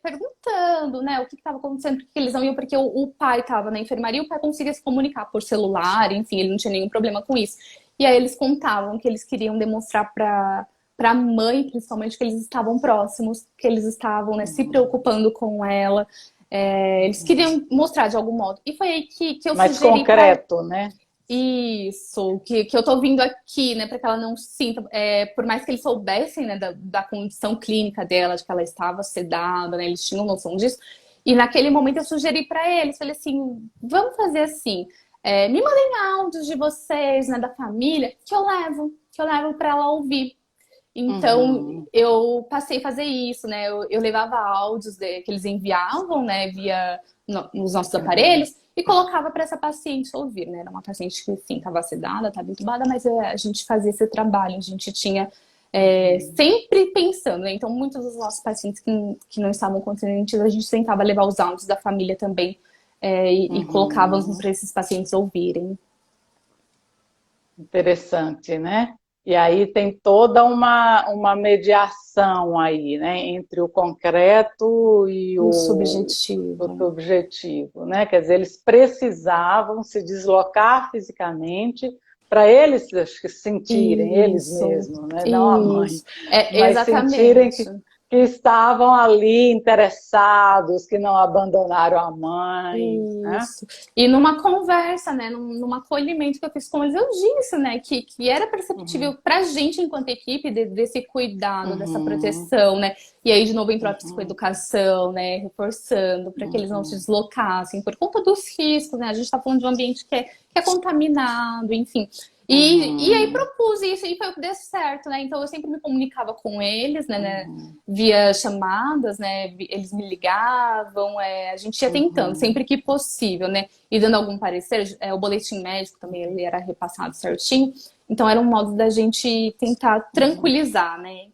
perguntando, né, o que estava acontecendo, por que eles não iam, porque o pai estava na enfermaria, o pai conseguia se comunicar por celular, enfim, ele não tinha nenhum problema com isso. E aí eles contavam que eles queriam demonstrar para a mãe, principalmente, que eles estavam próximos, que eles estavam, né, se preocupando com ela. Eles queriam mostrar de algum modo. E foi aí que eu mais sugeri concreto, né? Isso, que eu tô vindo aqui, né, para que ela não sinta, por mais que eles soubessem, né, da condição clínica dela, de que ela estava sedada, né, eles tinham noção disso. E naquele momento eu sugeri para eles, falei assim, vamos fazer assim, me mandem áudios de vocês, né, da família, que eu levo. que eu levo para ela ouvir. Então, eu passei a fazer isso, né? Eu levava áudios que eles enviavam, né, via nos nossos aparelhos e colocava para essa paciente ouvir, né? Era uma paciente que, sim, estava sedada, estava entubada, mas a gente fazia esse trabalho, a gente tinha sempre pensando, né? Então, muitos dos nossos pacientes que não estavam conscientes, a gente tentava levar os áudios da família também e colocávamos para esses pacientes ouvirem. Interessante, né? E aí tem toda uma mediação aí, né? Entre o concreto e O o subjetivo. subjetivo, né? Quer dizer, eles precisavam se deslocar fisicamente para eles, acho que, sentirem, eles Isso, mesmos, né? Não a mãe, isso. mas sentirem Exatamente. que estavam ali interessados, que não abandonaram a mãe, né? Isso. E numa conversa, né, num acolhimento que eu fiz com eles, eu disse, né, que era perceptível pra gente enquanto equipe desse cuidado, dessa proteção, né? E aí, de novo, entrou a psicoeducação, né, reforçando para que eles não se deslocassem por conta dos riscos, né? A gente tá falando de um ambiente que é contaminado, enfim. E aí propus isso e foi o que deu certo, né? Então eu sempre me comunicava com eles, né, via chamadas, né? Eles me ligavam, a gente ia tentando, sempre que possível, né? E dando algum parecer, o boletim médico também ele era repassado certinho. Então era um modo da gente tentar tranquilizar, né?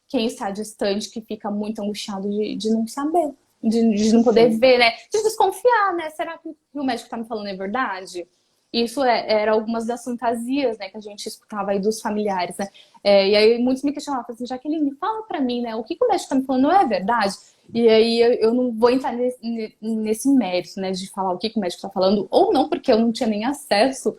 Quem está distante, que fica muito angustiado de não saber, de não poder ver, né? De desconfiar, né? Será que o médico está me falando é verdade? Isso era algumas das fantasias, né, que a gente escutava aí dos familiares, né? E aí muitos me questionavam assim, Jaqueline, fala pra mim, né, o que o médico está me falando não é verdade? E aí eu não vou entrar nesse mérito, né, de falar o que o médico está falando, ou não, porque eu não tinha nem acesso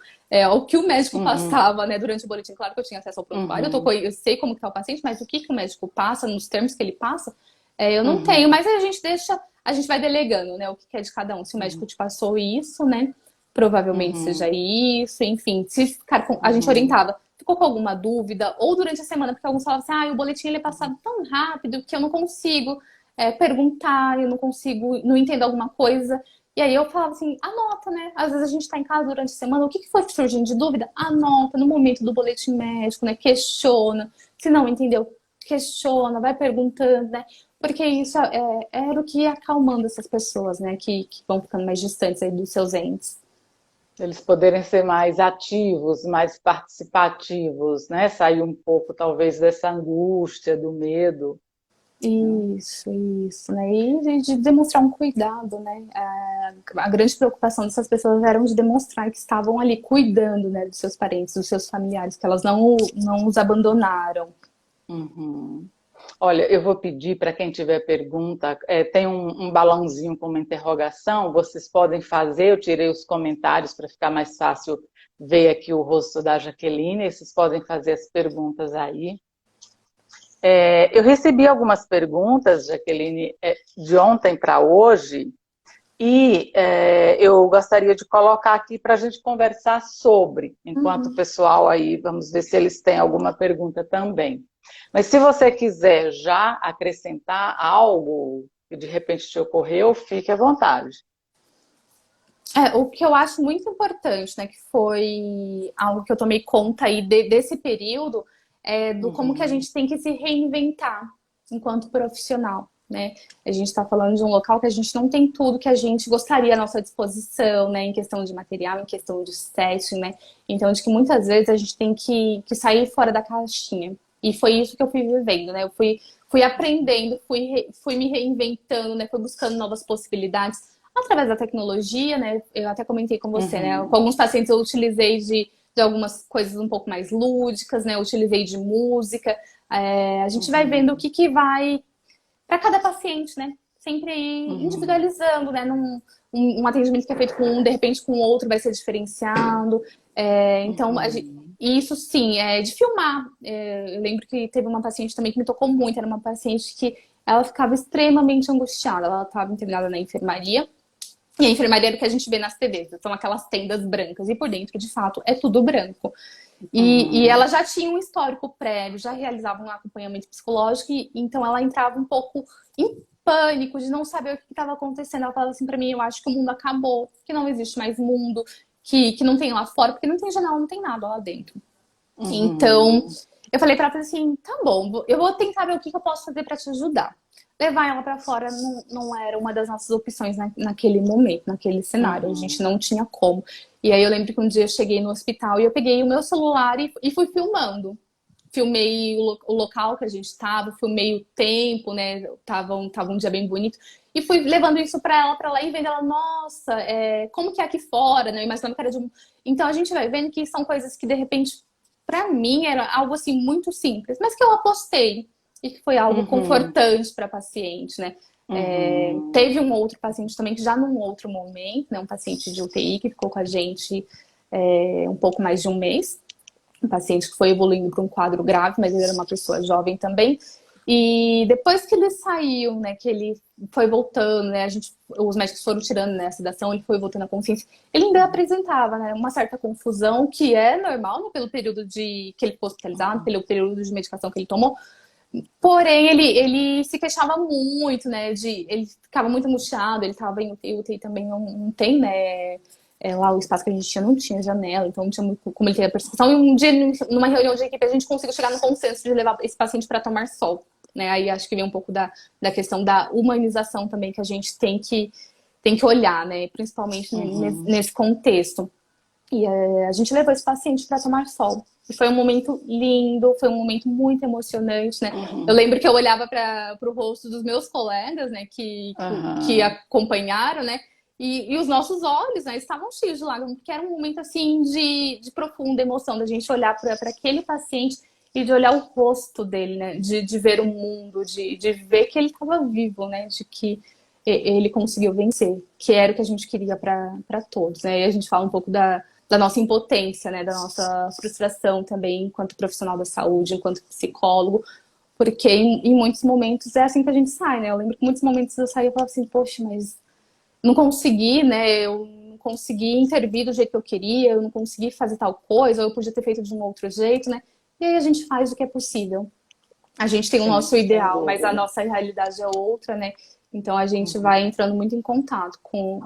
ao que o médico passava, né, durante o boletim. Claro que eu tinha acesso ao prontuário, eu sei como que tá o paciente, mas o que o médico passa, nos termos que ele passa, eu não tenho, mas a gente vai delegando, né, o que é de cada um. Se o médico te passou isso, né, provavelmente seja isso, enfim, se ficar a gente orientava, ficou com alguma dúvida, ou durante a semana, porque alguns falavam assim, o boletim ele é passado tão rápido que eu não consigo perguntar, eu não consigo, não entendo alguma coisa, e aí eu falava assim, anota, né, às vezes a gente tá em casa durante a semana, o que foi surgindo de dúvida? Anota no momento do boletim médico, né, questiona, se não entendeu, questiona, vai perguntando, né, porque isso era o que ia acalmando essas pessoas, né, que vão ficando mais distantes aí dos seus entes. Eles poderem ser mais ativos, mais participativos, né? Sair um pouco, talvez, dessa angústia, do medo. Isso, né? E de demonstrar um cuidado, né? A grande preocupação dessas pessoas era de demonstrar que estavam ali cuidando, né, dos seus parentes, dos seus familiares, que elas não os abandonaram. Olha, eu vou pedir para quem tiver pergunta, tem um balãozinho com uma interrogação, vocês podem fazer, eu tirei os comentários para ficar mais fácil ver aqui o rosto da Jaqueline, e vocês podem fazer as perguntas aí. Eu recebi algumas perguntas, Jaqueline, de ontem para hoje, e eu gostaria de colocar aqui para a gente conversar sobre, enquanto o pessoal aí, vamos ver se eles têm alguma pergunta também. Mas se você quiser já acrescentar algo que de repente te ocorreu, fique à vontade. O que eu acho muito importante, né, que foi algo que eu tomei conta aí desse período, do como que a gente tem que se reinventar enquanto profissional, né? A gente está falando de um local que a gente não tem tudo que a gente gostaria à nossa disposição, né, em questão de material, em questão de setting, né? Então, de que muitas vezes a gente tem que sair fora da caixinha. E foi isso que eu fui vivendo, né? Eu fui aprendendo, fui me reinventando, né? Fui buscando novas possibilidades através da tecnologia, né? Eu até comentei com você, né? Com alguns pacientes eu utilizei de algumas coisas um pouco mais lúdicas, né? Eu utilizei de música. A gente vai vendo o que vai para cada paciente, né? Sempre aí individualizando, né? Um atendimento que é feito com um, de repente com o outro vai ser diferenciado. Então, isso sim, de filmar. Eu lembro que teve uma paciente também que me tocou muito. Era uma paciente que ela ficava extremamente angustiada. Ela estava internada na enfermaria. E a enfermaria era o que a gente vê nas TVs. São aquelas tendas brancas. E por dentro, de fato, é tudo branco. E ela já tinha um histórico prévio, já realizava um acompanhamento psicológico. Então ela entrava um pouco em pânico de não saber o que estava acontecendo. Ela falava assim pra mim, eu acho que o mundo acabou, que não existe mais mundo, que não tem lá fora, porque não tem janela, não tem nada lá dentro. Então, eu falei pra ela assim, tá bom, eu vou tentar ver o que eu posso fazer pra te ajudar. Levar ela pra fora não era uma das nossas opções naquele momento, naquele cenário. A gente não tinha como. E aí eu lembro que um dia eu cheguei no hospital e eu peguei o meu celular e fui filmando. Filmei o local que a gente estava, filmei o tempo, né? Tava um dia bem bonito. E fui levando isso pra ela ir vendo ela, nossa, como que é aqui fora, né? Imaginando que era de um... Então a gente vai vendo que são coisas que, de repente, pra mim era algo assim muito simples, mas que eu apostei e que foi algo confortante para a paciente, né? Teve um outro paciente também que já num outro momento, né? Um paciente de UTI que ficou com a gente um pouco mais de um mês. Um paciente que foi evoluindo para um quadro grave, mas ele era uma pessoa jovem também. E depois que ele saiu, né, que ele foi voltando, né, os médicos foram tirando, né, a sedação, ele foi voltando à consciência, ele ainda apresentava, né, uma certa confusão, que é normal, né, pelo período que ele ficou hospitalizado, pelo período de medicação que ele tomou. Porém, ele se queixava muito, né, ele ficava muito angustiado, ele estava em UTI, UTI também não tem, né, lá o espaço que a gente tinha não tinha janela, então não tinha muito como ele ter a percepção. E um dia, numa reunião de equipe, a gente conseguiu chegar no consenso de levar esse paciente para tomar sol, né, aí acho que vem um pouco da questão da humanização também que a gente tem que olhar, né, principalmente nesse contexto. E a gente levou esse paciente para tomar sol. E foi um momento lindo, foi um momento muito emocionante, né? Eu lembro que eu olhava para o rosto dos meus colegas, né, que acompanharam, né? E os nossos olhos, né, estavam cheios de lágrimas, porque era um momento, assim, de profunda emoção, da gente olhar para aquele paciente e de olhar o rosto dele, né? De ver o mundo, de ver que ele estava vivo, né? De que ele conseguiu vencer, que era o que a gente queria para todos, né? E a gente fala um pouco da nossa impotência, né? Da nossa frustração também enquanto profissional da saúde, enquanto psicólogo, porque em muitos momentos é assim que a gente sai, né? Eu lembro que em muitos momentos eu saía e falava assim, poxa, mas não consegui, né? Eu não consegui intervir do jeito que eu queria, eu não consegui fazer tal coisa, ou eu podia ter feito de um outro jeito, né? E aí a gente faz o que é possível. A gente tem o nosso ideal, mas a nossa realidade é outra, né? Então a gente vai entrando muito em contato com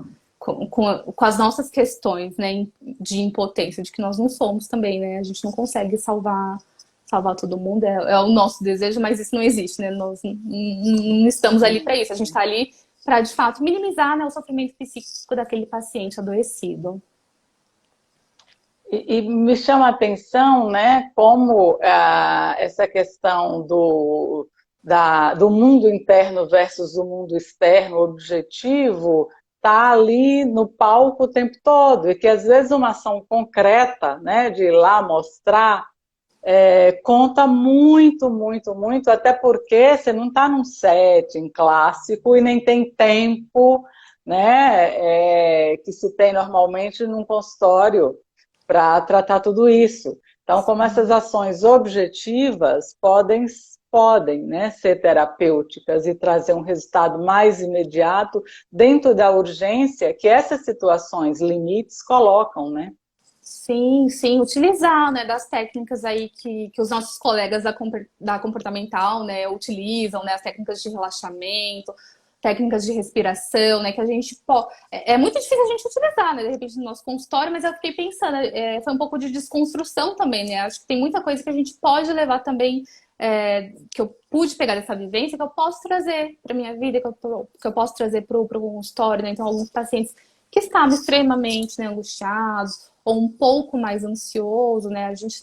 as nossas questões, né, de impotência, de que nós não somos também, né? A gente não consegue salvar todo mundo, é o nosso desejo, mas isso não existe, né? Nós não estamos ali para isso. A gente está ali para, de fato, minimizar, né, o sofrimento psíquico daquele paciente adoecido. E me chama a atenção, né, como essa questão do mundo interno versus o mundo externo, objetivo, está ali no palco o tempo todo, e que às vezes uma ação concreta, né, de ir lá mostrar, conta muito, muito, muito, até porque você não está num setting clássico e nem tem tempo, né, que se tem normalmente num consultório para tratar tudo isso. Então, como essas ações objetivas podem, né, ser terapêuticas e trazer um resultado mais imediato dentro da urgência que essas situações limites colocam, né? Sim, sim, utilizar, né, das técnicas aí que os nossos colegas da comportamental, né, utilizam, né, as técnicas de relaxamento, técnicas de respiração, né, que a gente pode... É muito difícil a gente utilizar, né, de repente no nosso consultório, mas eu fiquei pensando, foi um pouco de desconstrução também, né, acho que tem muita coisa que a gente pode levar também, que eu pude pegar dessa vivência, que eu posso trazer para minha vida, que eu posso trazer para o consultório, né, então alguns pacientes que estavam extremamente, né, angustiados, ou um pouco mais ansioso, né, a gente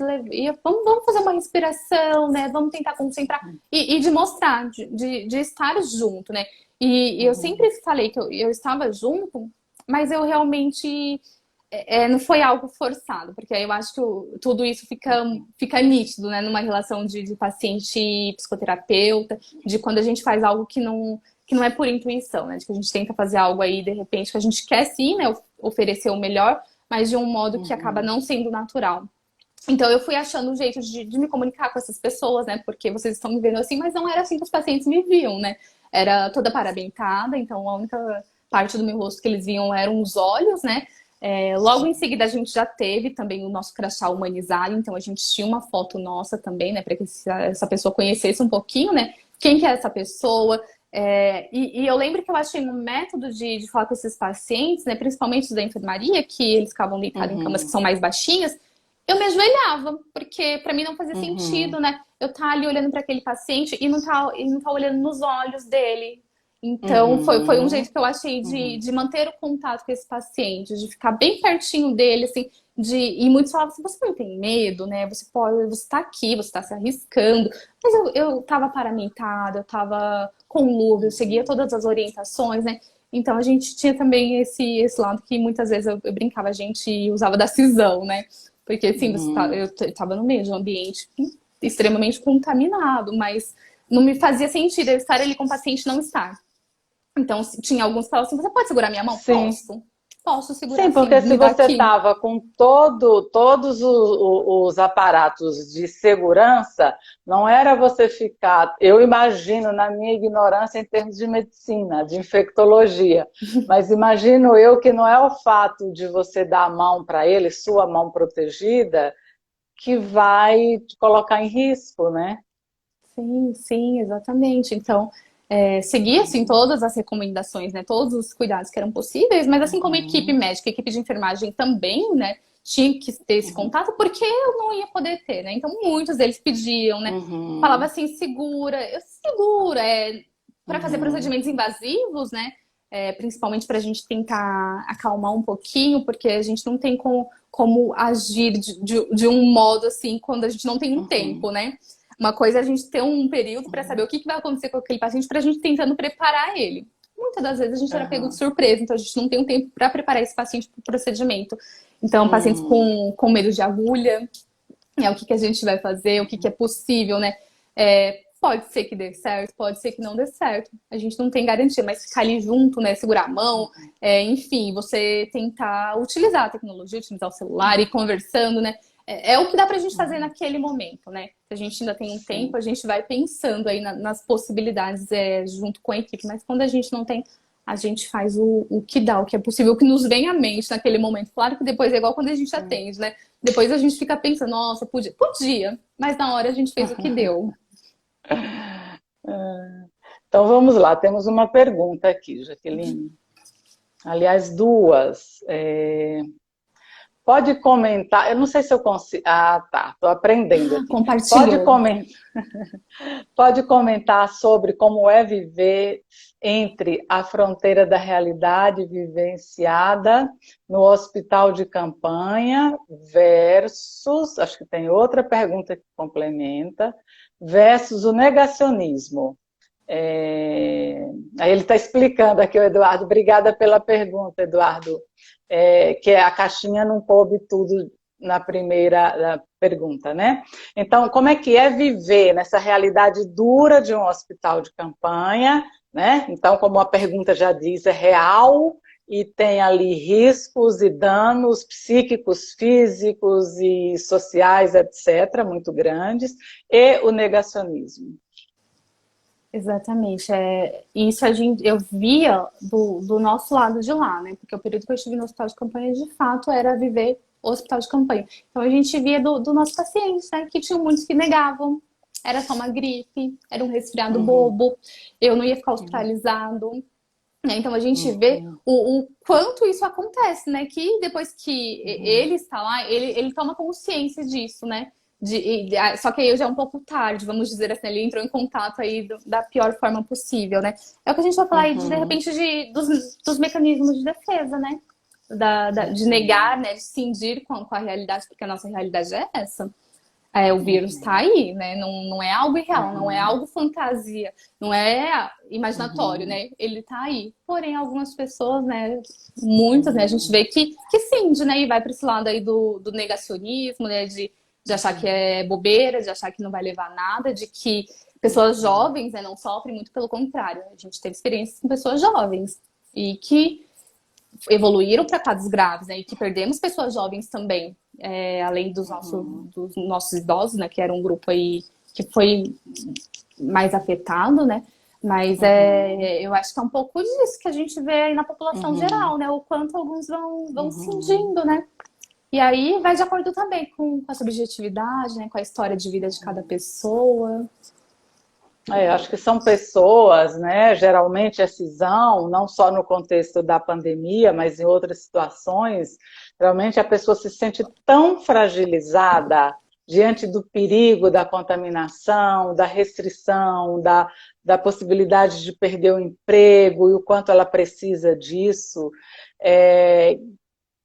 vamos fazer uma respiração, né, vamos tentar concentrar, e de mostrar, de estar junto, né. E eu sempre falei que eu estava junto, mas eu realmente não foi algo forçado, porque aí eu acho que tudo isso fica nítido, né, numa relação de paciente e psicoterapeuta, de quando a gente faz algo que não é por intuição, né, de que a gente tenta fazer algo aí, de repente, que a gente quer sim, né, oferecer o melhor, mas de um modo que acaba não sendo natural. Então eu fui achando um jeito de me comunicar com essas pessoas, né, porque vocês estão me vendo assim, mas não era assim que os pacientes me viam, né. Era toda parabentada, então a única parte do meu rosto que eles viam eram os olhos, né? Logo em seguida a gente já teve também o nosso crachá humanizado, então a gente tinha uma foto nossa também, né? Para que essa pessoa conhecesse um pouquinho, né? Quem que é essa pessoa? E eu lembro que eu achei um método de falar com esses pacientes, né? Principalmente os da enfermaria, que eles ficavam deitados em camas que são mais baixinhas. eu me ajoelhava, porque para mim não fazia Uhum. sentido, né? Eu estar ali olhando para aquele paciente e não tá olhando nos olhos dele. Então, foi um jeito Uhum. que eu achei Uhum. de manter o contato com esse paciente, de ficar bem pertinho dele, assim, e muitos falavam assim, você não tem medo, né? Você tá aqui, você tá se arriscando. Mas eu tava paramentada, eu tava com luva, eu seguia Uhum. todas as orientações, né? Então a gente tinha também esse lado que muitas vezes eu brincava, a gente usava da cisão, né? Porque assim, Uhum. eu tava no meio de um ambiente extremamente contaminado, mas não me fazia sentido eu estar ali com o paciente e não estar. Então, tinha alguns que falavam assim, você pode segurar minha mão? Sim. Posso. Posso segurar Sim, sim, porque se me dá você aqui. estava com todos os aparatos de segurança, não era você ficar. Eu imagino, na minha ignorância em termos de medicina, de infectologia, mas imagino eu que não é o fato de você dar a mão para ele, sua mão protegida, que vai te colocar em risco, né? Sim, sim, exatamente. Então, seguia assim todas as recomendações, né? Todos os cuidados que eram possíveis, mas assim como a equipe Uhum. médica, a equipe de enfermagem também, né? Tinha que ter esse Uhum. contato porque eu não ia poder ter, né? Então, muitos deles pediam, né? Falava Uhum. assim, segura, eu segura, para fazer Uhum. procedimentos invasivos, né? Principalmente para a gente tentar acalmar um pouquinho, porque a gente não tem como agir de um modo assim quando a gente não tem um tempo, Uhum. né? Uma coisa é a gente ter um período para saber o que vai acontecer com aquele paciente para a gente tentando preparar ele. Muitas das vezes a gente era pego de Uhum. surpresa, então a gente não tem um tempo para preparar esse paciente para o procedimento. Então, pacientes Uhum. com medo de agulha, o que a gente vai fazer, o que é possível, né? Pode ser que dê certo, pode ser que não dê certo. A gente não tem garantia, mas ficar ali junto, né? Segurar a mão, enfim, você tentar utilizar a tecnologia, utilizar o celular e ir conversando, né? É o que dá pra gente fazer Uhum. naquele momento, né? Se a gente ainda tem um tempo, Sim. a gente vai pensando aí nas possibilidades junto com a equipe, mas quando a gente não tem, a gente faz o que dá, o que é possível, o que nos vem à mente naquele momento. Claro que depois é igual quando a gente Sim. atende, né? Depois a gente fica pensando, nossa, podia, mas na hora a gente fez o que deu. Então vamos lá, temos uma pergunta aqui, Jaqueline. Aliás, duas. Pode comentar, eu não sei se eu consigo. Ah, tá, estou aprendendo Ah, aqui. Pode compartilhou. comentar, pode comentar sobre como é viver entre a fronteira da realidade vivenciada no hospital de campanha versus, acho que tem outra pergunta que complementa, versus o negacionismo. Aí ele está explicando aqui, o Eduardo. Obrigada pela pergunta, Eduardo. Que a caixinha não coube tudo na primeira pergunta, né? Então, como é que é viver nessa realidade dura de um hospital de campanha, né? Então, como a pergunta já diz, é real e tem ali riscos e danos psíquicos, físicos e sociais, etc., muito grandes, e o negacionismo. Exatamente. Isso eu via do nosso lado de lá, né? Porque o período que eu estive no hospital de campanha, de fato, era viver o hospital de campanha. Então a gente via do nosso paciente, né? Que tinham muitos que negavam. Era só uma gripe, era um resfriado Uhum. bobo, eu não ia ficar Uhum. hospitalizado. Né? Então a gente vê Uhum. o quanto isso acontece, né? Que depois que Uhum. ele está lá, ele toma consciência disso, né? Só que aí já é um pouco tarde, vamos dizer assim, ele entrou em contato aí da pior forma possível, né? É o que a gente vai falar aí de Uhum. repente dos mecanismos de defesa, né? De negar, Uhum. né? De cindir com a realidade, porque a nossa realidade é essa. O vírus está Uhum. aí, né? Não é algo irreal, não é Uhum. algo fantasia, não é imaginatório, Uhum. né? Ele está aí. Porém, algumas pessoas, né? Muitas, né? A gente Uhum. vê que cinge, né? E vai para esse lado aí do negacionismo, né? De achar que Uhum. é bobeira, de achar que não vai levar a nada, de que pessoas Uhum. jovens, né, não sofrem, muito pelo contrário. A gente teve experiências com pessoas jovens e que evoluíram para quadros graves, né? E que perdemos pessoas jovens também, além Uhum. dos nossos idosos, né? Que era um grupo aí que foi mais afetado, né? Mas Uhum. eu acho que é um pouco disso que a gente vê aí na população Uhum. geral, né? O quanto alguns vão Uhum. cingindo, né? E aí vai de acordo também com a subjetividade, né? Com a história de vida de cada pessoa. Acho que são pessoas, né? Geralmente a cisão, não só no contexto da pandemia, mas em outras situações, realmente a pessoa se sente tão fragilizada diante do perigo da contaminação, da restrição, da possibilidade de perder o emprego e o quanto ela precisa disso,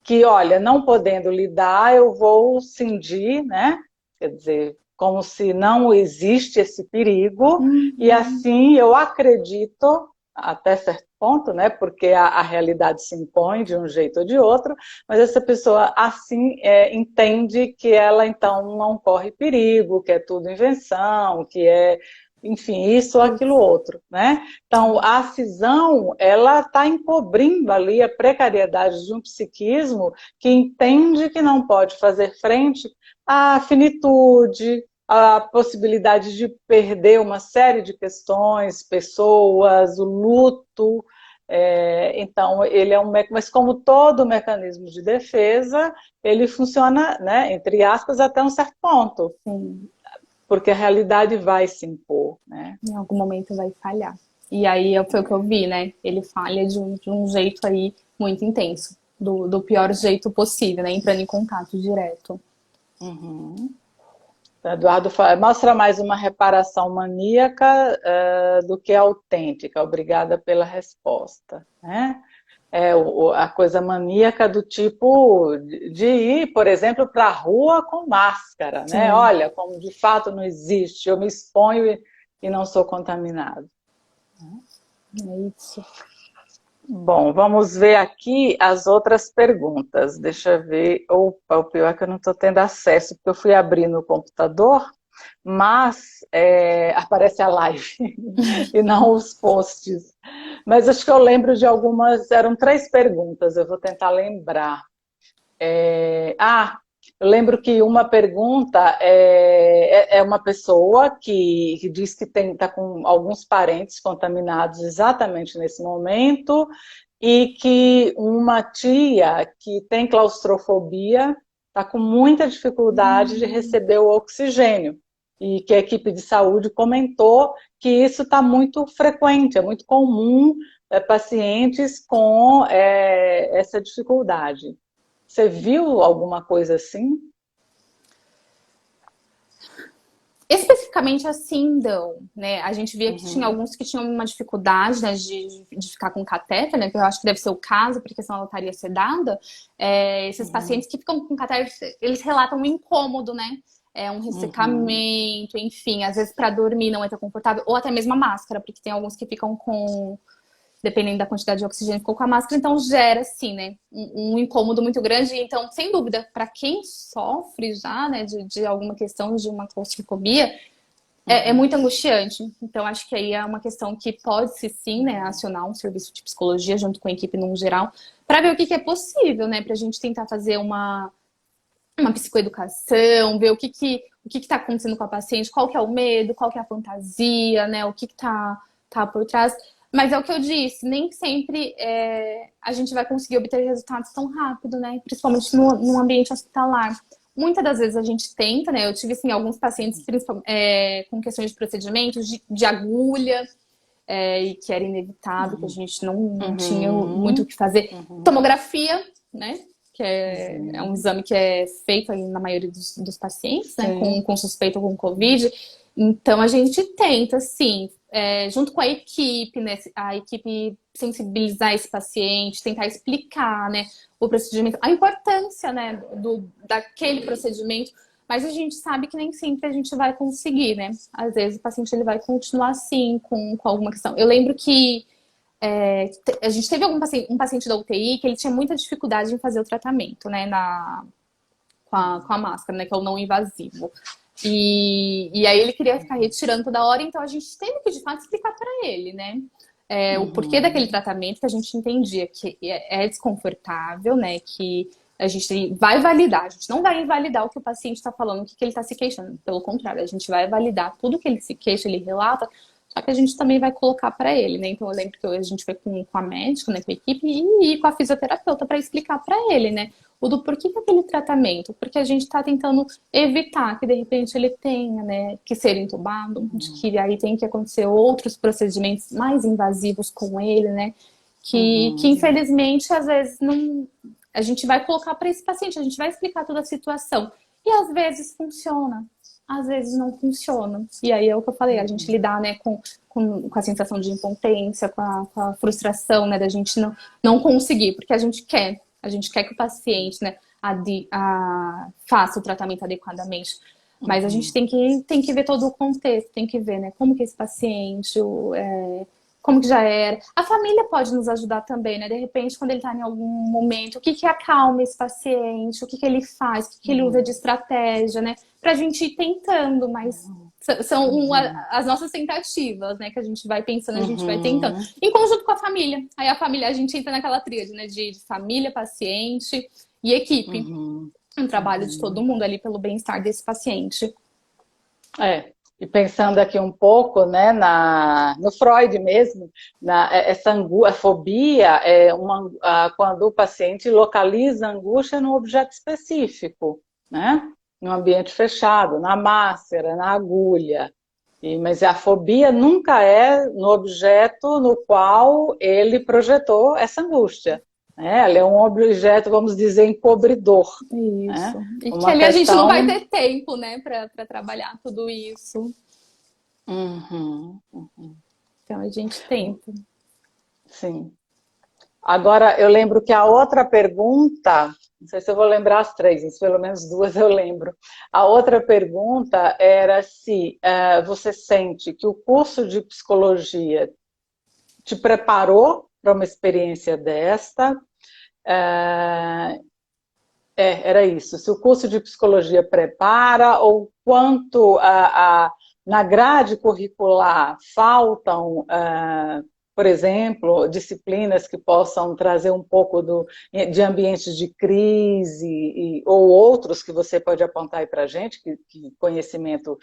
que, olha, não podendo lidar, eu vou cindir, né? Quer dizer, como se não existe esse perigo, e assim eu acredito, até certo ponto, né? Porque a realidade se impõe de um jeito ou de outro, mas essa pessoa assim entende que ela então não corre perigo, que é tudo invenção, que é, enfim, isso ou aquilo outro, né? Então, a cisão, ela está encobrindo ali a precariedade de um psiquismo que entende que não pode fazer frente à finitude, à possibilidade de perder uma série de questões, pessoas, o luto. Então, ele é mas como todo mecanismo de defesa, ele funciona, né, entre aspas, até um certo ponto. Sim. Porque a realidade vai se impor, né? Em algum momento vai falhar. E aí foi o que eu vi, né? Ele falha de um jeito aí muito intenso. Do pior jeito possível, né? Entrando em contato direto. Uhum. Eduardo mostra mais uma reparação maníaca do que autêntica. Obrigada pela resposta, né? A coisa maníaca do tipo de ir, por exemplo, para a rua com máscara, né? Olha, como de fato não existe, eu me exponho e não sou contaminado. É isso. Bom, vamos ver aqui as outras perguntas. Deixa eu ver. Opa, o pior é que eu não estou tendo acesso, porque eu fui abrir no computador, mas aparece a live e não os posts. Mas acho que eu lembro de algumas, eram 3 perguntas, eu vou tentar lembrar. Eu lembro que uma pergunta é uma pessoa que diz que está com alguns parentes contaminados exatamente nesse momento e que uma tia que tem claustrofobia está com muita dificuldade de receber o oxigênio e que a equipe de saúde comentou que isso está muito frequente, é muito comum pacientes com essa dificuldade. Você viu alguma coisa assim? Especificamente assim, não, né? A gente via que tinha alguns que tinham uma dificuldade, né, de ficar com catéter, né? Que eu acho que deve ser o caso, porque senão ela estaria sedada. Esses pacientes que ficam com catéter, eles relatam um incômodo, né? Um ressecamento, enfim, às vezes para dormir não é tão confortável, ou até mesmo a máscara, porque tem alguns que ficam com, dependendo da quantidade de oxigênio, ficou com a máscara, então gera, assim, né, um incômodo muito grande. Então, sem dúvida, para quem sofre já, né, de alguma questão de uma claustrofobia, é muito angustiante. Então, acho que aí é uma questão que pode-se, sim, né, acionar um serviço de psicologia junto com a equipe no geral, para ver o que é possível, né, para a gente tentar fazer uma psicoeducação, ver o que está acontecendo com a paciente, qual que é o medo, qual que é a fantasia, né, o que tá por trás. Mas é o que eu disse, nem sempre a gente vai conseguir obter resultados tão rápido, né? Principalmente no ambiente hospitalar. Muitas das vezes a gente tenta, né? Eu tive, assim, alguns pacientes com questões de procedimentos, de agulha, e que era inevitável, que a gente não tinha muito o que fazer. Tomografia, né? Que é um exame que é feito aí na maioria dos pacientes, né? Com suspeita com Covid. Então, a gente tenta, sim, junto com a equipe, né? A equipe sensibilizar esse paciente, tentar explicar, né, o procedimento, a importância, né, daquele procedimento, mas a gente sabe que nem sempre a gente vai conseguir, né? Às vezes o paciente ele vai continuar assim, com alguma questão. Eu lembro que a gente teve um paciente da UTI que ele tinha muita dificuldade em fazer o tratamento, né, com a máscara, né, que é o não invasivo. E aí ele queria ficar retirando toda hora, então a gente teve que, de fato, explicar para ele, né? O porquê daquele tratamento, que a gente entendia que é desconfortável, né? Que a gente vai validar, a gente não vai invalidar o que o paciente está falando, o que ele está se queixando. Pelo contrário, a gente vai validar tudo que ele se queixa, ele relata, só que a gente também vai colocar para ele, né? Então eu lembro que a gente foi com a médica, né, com a equipe, e com a fisioterapeuta para explicar para ele, né? o do porquê que aquele tratamento, porque a gente está tentando evitar que de repente ele tenha, né, que ser entubado, de que aí tem que acontecer outros procedimentos mais invasivos com ele, né, que infelizmente às vezes não, a gente vai colocar para esse paciente, a gente vai explicar toda a situação e às vezes funciona, às vezes não funciona. E aí é o que eu falei, a gente lidar, né, com a sensação de impotência, com a frustração, né, da gente não conseguir, porque a gente quer que o paciente, né, faça o tratamento adequadamente. Mas a gente tem que ver todo o contexto, tem que ver, né, como que esse paciente, como que já era. A família pode nos ajudar também, né? De repente, quando ele está em algum momento, o que que acalma esse paciente, o que que ele faz, o que que ele usa de estratégia, né? Pra gente ir tentando, mas são as nossas tentativas, né? Que a gente vai pensando, a gente vai tentando. Em conjunto com a família. Aí a família, a gente entra naquela tríade, né? De família, paciente e equipe. Um trabalho de todo mundo ali pelo bem-estar desse paciente. E pensando aqui um pouco, né, no Freud mesmo, a fobia é quando o paciente localiza a angústia num objeto específico, né, em um ambiente fechado, na máscara, na agulha. Mas a fobia nunca é no objeto no qual ele projetou essa angústia. Ela é um objeto, vamos dizer, encobridor. Isso. Né? E que ali a gente não vai ter tempo, né, para trabalhar tudo isso. Então a gente tenta. Sim. Agora, eu lembro que a outra pergunta, não sei se eu vou lembrar as três, mas pelo menos duas eu lembro. A outra pergunta era se você sente que o curso de psicologia te preparou para uma experiência desta. Era isso. Se o curso de psicologia prepara ou quanto na grade curricular faltam, por exemplo, disciplinas que possam trazer um pouco de ambientes de crise ou outros que você pode apontar aí para a gente, que conhecimento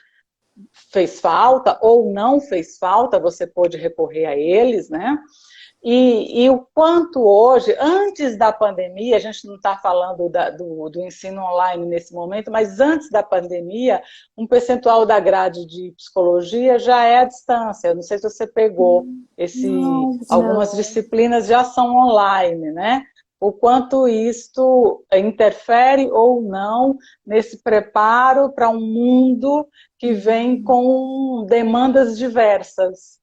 fez falta ou não fez falta, você pôde recorrer a eles, né? E o quanto hoje, antes da pandemia, a gente não está falando do ensino online nesse momento, mas antes da pandemia, um percentual da grade de psicologia já é à distância. Não sei se você pegou algumas disciplinas já são online, né? O quanto isto interfere ou não nesse preparo para um mundo que vem com demandas diversas.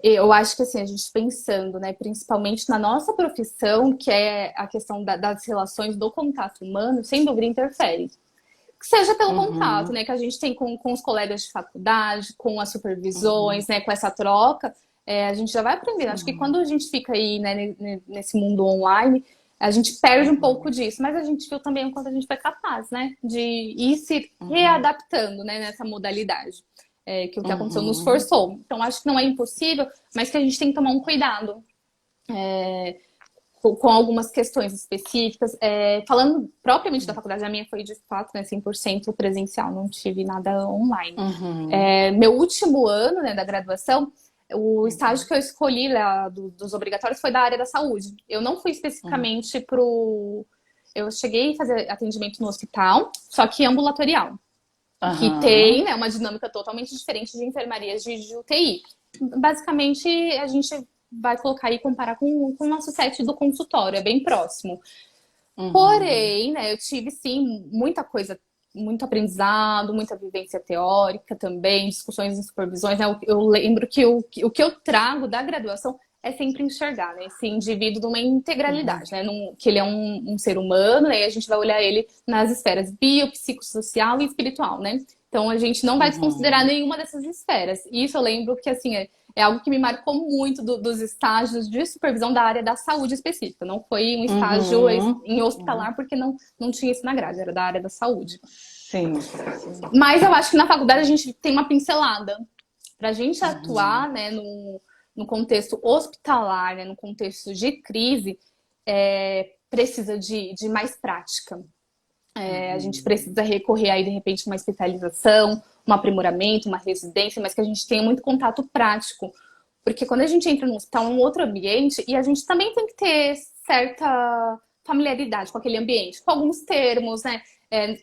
Eu acho que assim, a gente pensando, né, principalmente na nossa profissão, que é a questão das relações do contato humano, sem dúvida interfere. Que seja pelo contato, né, que a gente tem com os colegas de faculdade, com as supervisões, né, com essa troca, a gente já vai aprendendo. Acho que quando a gente fica aí, né, nesse mundo online, a gente perde um pouco disso, mas a gente viu também o quanto a gente foi capaz, né, de ir se readaptando, né, nessa modalidade. Que o que aconteceu nos forçou. Então, acho que não é impossível, mas que a gente tem que tomar um cuidado com algumas questões específicas. Falando propriamente da faculdade, a minha foi de fato, né, 100% presencial, não tive nada online. Meu último ano, né, da graduação, o estágio que eu escolhi lá dos obrigatórios foi da área da saúde. Eu não fui especificamente Eu cheguei a fazer atendimento no hospital, só que ambulatorial. Que tem, né, uma dinâmica totalmente diferente de enfermarias de UTI. Basicamente, a gente vai colocar e comparar com o nosso set do consultório, é bem próximo. Porém, né, eu tive, sim, muita coisa, muito aprendizado, muita vivência teórica também, discussões em supervisões. Né? Eu lembro que o que eu trago da graduação é sempre enxergar, né, esse indivíduo numa integralidade, né, que ele é um ser humano, né, e a gente vai olhar ele nas esferas biopsicossocial e espiritual, né? Então a gente não vai desconsiderar nenhuma dessas esferas. E isso eu lembro que, assim, é algo que me marcou muito dos estágios de supervisão da área da saúde específica. Não foi um estágio em hospitalar, porque não tinha isso na grade, era da área da saúde. Sim. Mas eu acho que na faculdade a gente tem uma pincelada. Pra gente atuar, né, no contexto hospitalar, né, no contexto de crise, precisa de mais prática. A gente precisa recorrer aí, de repente, uma especialização, um aprimoramento, uma residência, mas que a gente tenha muito contato prático. Porque quando a gente entra no hospital, é um outro ambiente, e a gente também tem que ter certa familiaridade com aquele ambiente, com alguns termos, né?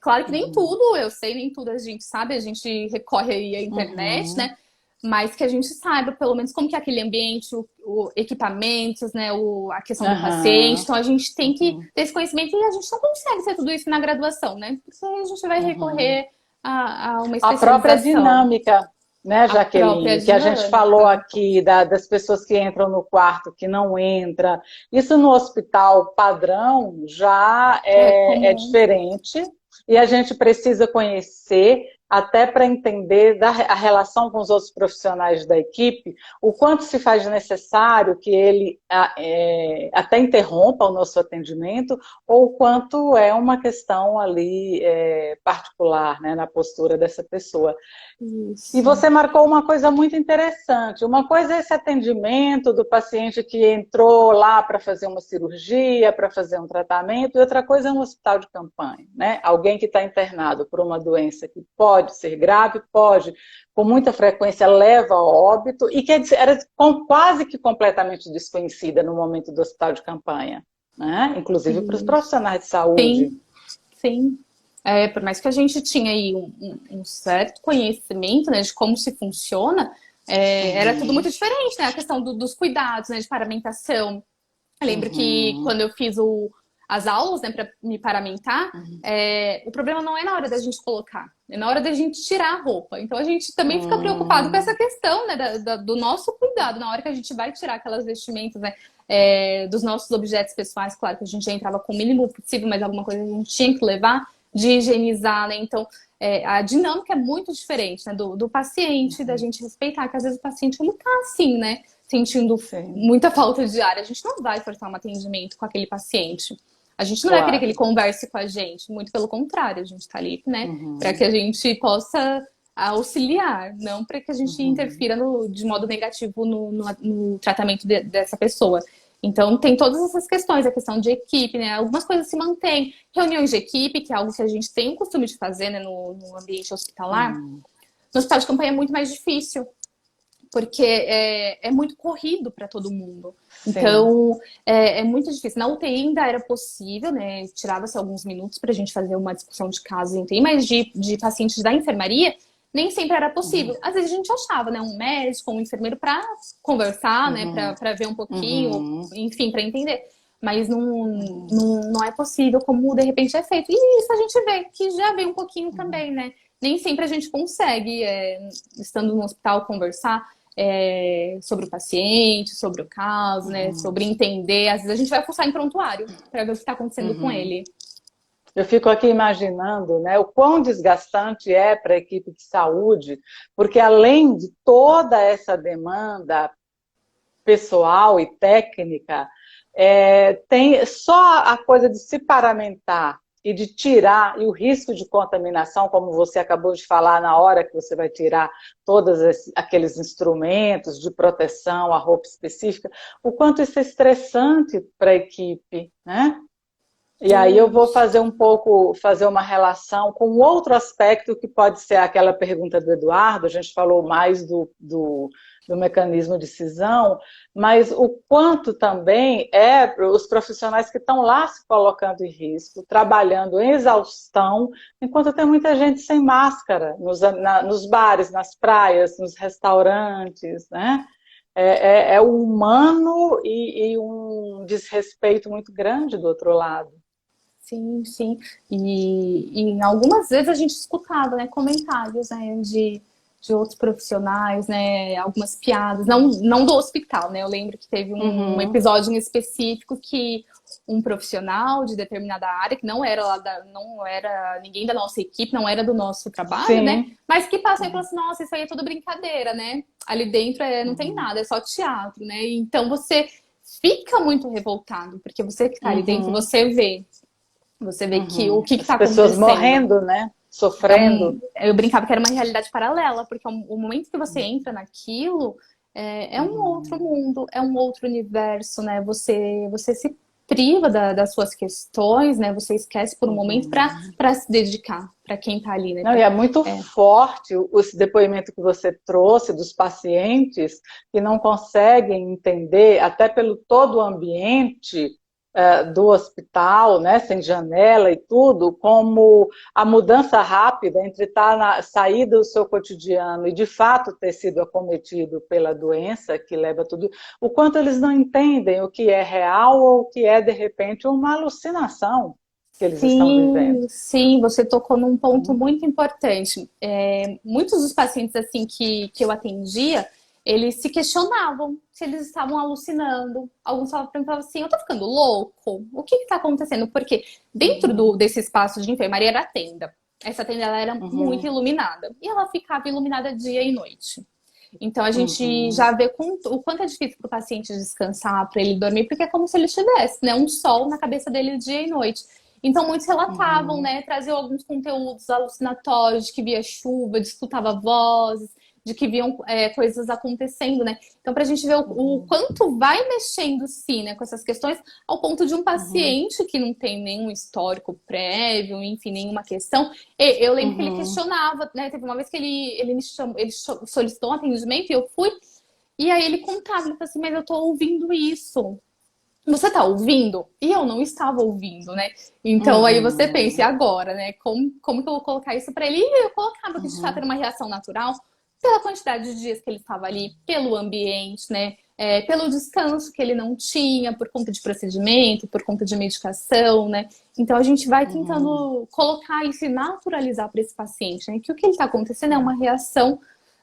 Claro que nem tudo eu sei, nem tudo a gente sabe, a gente recorre aí à internet, né? Mas que a gente saiba, pelo menos, como que é aquele ambiente, o equipamentos, né? A questão do paciente. Então, a gente tem que ter esse conhecimento e a gente não consegue ser tudo isso na graduação, né? Porque a gente vai recorrer a uma especialização. A própria dinâmica, né, Jaqueline? Que a gente falou aqui das pessoas que entram no quarto, que não entra. Isso no hospital padrão já é diferente. E a gente precisa conhecer, até para entender a relação com os outros profissionais da equipe, o quanto se faz necessário que ele até interrompa o nosso atendimento, ou o quanto é uma questão ali particular, né, na postura dessa pessoa. Isso. E você marcou uma coisa muito interessante. Uma coisa é esse atendimento do paciente que entrou lá para fazer uma cirurgia, para fazer um tratamento, e outra coisa é um hospital de campanha, né? Alguém que está internado por uma doença que pode ser grave, pode, com muita frequência, leva a óbito, e que era quase que completamente desconhecida no momento do hospital de campanha, né? Inclusive para os profissionais de saúde. Sim. Por mais que a gente tinha aí um certo conhecimento, né, de como se funciona, era tudo muito diferente, né? A questão dos cuidados, né, de paramentação. Eu lembro que quando eu fiz as aulas, né, para me paramentar, o problema não é na hora da gente colocar, é na hora da gente tirar a roupa. Então a gente também fica preocupado com essa questão, né, do nosso cuidado, na hora que a gente vai tirar aquelas vestimentas, né, dos nossos objetos pessoais. Claro que a gente já entrava com o mínimo possível, mas alguma coisa a gente tinha que levar, de higienizar, né? Então, a dinâmica é muito diferente, né? Do paciente, da gente respeitar, que às vezes o paciente ele tá assim, né? Sentindo muita falta de ar. A gente não vai forçar um atendimento com aquele paciente. A gente não vai querer que ele converse com a gente. Muito pelo contrário, a gente tá ali, né? Para que a gente possa auxiliar, não para que a gente interfira de modo negativo no tratamento dessa pessoa. Então, tem todas essas questões, a questão de equipe, né? Algumas coisas se mantêm. Reuniões de equipe, que é algo que a gente tem o costume de fazer, né, no ambiente hospitalar. No hospital de campanha é muito mais difícil, porque é muito corrido para todo mundo. Sim. Então, é muito difícil. Na UTI ainda era possível, né? Tirava-se alguns minutos para a gente fazer uma discussão de casos em UTI, mas de pacientes da enfermaria, nem sempre era possível. Às vezes a gente achava, né, um médico, um enfermeiro para conversar, né, para ver um pouquinho, enfim, para entender. Mas não é possível como de repente é feito. E isso a gente vê, que já vem um pouquinho também, né? Nem sempre a gente consegue, estando no hospital, conversar sobre o paciente, sobre o caso, né, sobre entender. Às vezes a gente vai fuçar em prontuário para ver o que está acontecendo com ele. Eu fico aqui imaginando, né, o quão desgastante é para a equipe de saúde, porque além de toda essa demanda pessoal e técnica, tem só a coisa de se paramentar e de tirar, e o risco de contaminação, como você acabou de falar, na hora que você vai tirar todos aqueles instrumentos de proteção, a roupa específica, o quanto isso é estressante para a equipe, né? E aí eu vou fazer uma relação com outro aspecto que pode ser aquela pergunta do Eduardo. A gente falou mais do mecanismo de cisão, mas o quanto também os profissionais que estão lá se colocando em risco, trabalhando em exaustão, enquanto tem muita gente sem máscara, nos bares, nas praias, nos restaurantes, né? É humano e um desrespeito muito grande do outro lado. Sim, sim. E algumas vezes a gente escutava, né, comentários, né, de outros profissionais, né, algumas piadas, não do hospital, né? Eu lembro que teve um episódio em específico que um profissional de determinada área, que não era não era ninguém da nossa equipe, não era do nosso trabalho, né? Mas que passou e falou assim, nossa, isso aí é tudo brincadeira, né? Ali dentro não tem nada, é só teatro, né? Então você fica muito revoltado, porque você que tá ali dentro, você vê que o que está acontecendo. As pessoas morrendo, né? Sofrendo. Eu brincava que era uma realidade paralela, porque o momento que você entra naquilo é um outro mundo, é um outro universo, né? Você se priva das suas questões, né? Você esquece por um momento para se dedicar para quem está ali, né? Não, e é muito forte esse depoimento que você trouxe dos pacientes que não conseguem entender, até pelo todo o ambiente, do hospital, né, sem janela e tudo, como a mudança rápida entre sair do seu cotidiano e de fato ter sido acometido pela doença que leva tudo, o quanto eles não entendem o que é real ou o que é de repente uma alucinação que eles estão vivendo. Sim, sim, você tocou num ponto muito importante. Muitos dos pacientes assim que eu atendia, eles se questionavam se eles estavam alucinando. Alguns falavam assim, eu tô ficando louco? O que está acontecendo? Porque dentro desse espaço de enfermaria era a tenda. Essa tenda ela era muito iluminada. E ela ficava iluminada dia e noite. Então a gente já vê o quanto é difícil para o paciente descansar, para ele dormir, porque é como se ele tivesse, né, um sol na cabeça dele dia e noite. Então muitos relatavam, né, traziam alguns conteúdos alucinatórios, de que via chuva, de que escutava vozes, de que viam coisas acontecendo, né? Então para a gente ver o quanto vai mexendo, sim, né, com essas questões, ao ponto de um paciente que não tem nenhum histórico prévio, enfim, nenhuma questão. Eu lembro que ele questionava, né? Teve uma vez que ele me chamou, ele solicitou um atendimento e eu fui, e aí ele contava, ele falou assim, mas eu tô ouvindo isso. Você tá ouvindo? E eu não estava ouvindo, né? Então aí você pensa, e agora, né? Como que eu vou colocar isso pra ele? E eu colocava que de fato era uma reação natural, pela quantidade de dias que ele estava ali, pelo ambiente, né? Pelo descanso que ele não tinha, por conta de procedimento, por conta de medicação, né? Então a gente vai tentando colocar isso e naturalizar para esse paciente, né? Que o que ele está acontecendo é uma reação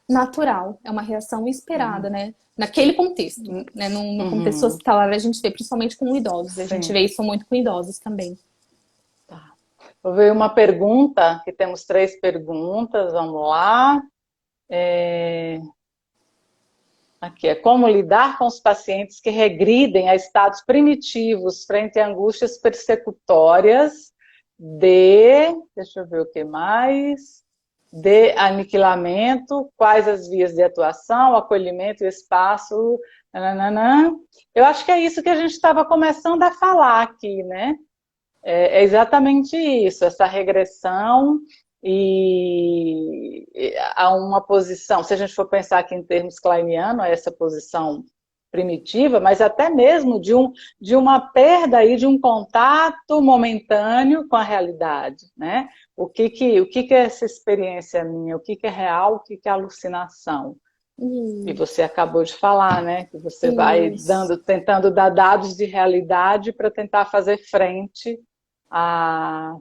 natural, é uma reação esperada, né? Naquele contexto, né? No contexto hospitalar a gente vê, principalmente com idosos, a gente vê isso muito com idosos também. Tá. Vou ver uma pergunta, que temos 3 perguntas, vamos lá. Aqui é como lidar com os pacientes que regridem a estados primitivos frente a angústias persecutórias deixa eu ver o que mais, de aniquilamento, quais as vias de atuação, acolhimento e espaço, nananã. Eu acho que é isso que a gente estava começando a falar aqui, né? É exatamente isso, essa regressão e a uma posição, se a gente for pensar aqui em termos kleinianos, essa posição primitiva, mas até mesmo de uma perda aí, de um contato momentâneo com a realidade, né? O que é essa experiência minha? O que é real? O que é alucinação? E você acabou de falar, né? Que você vai tentando dar dados de realidade para tentar fazer frente a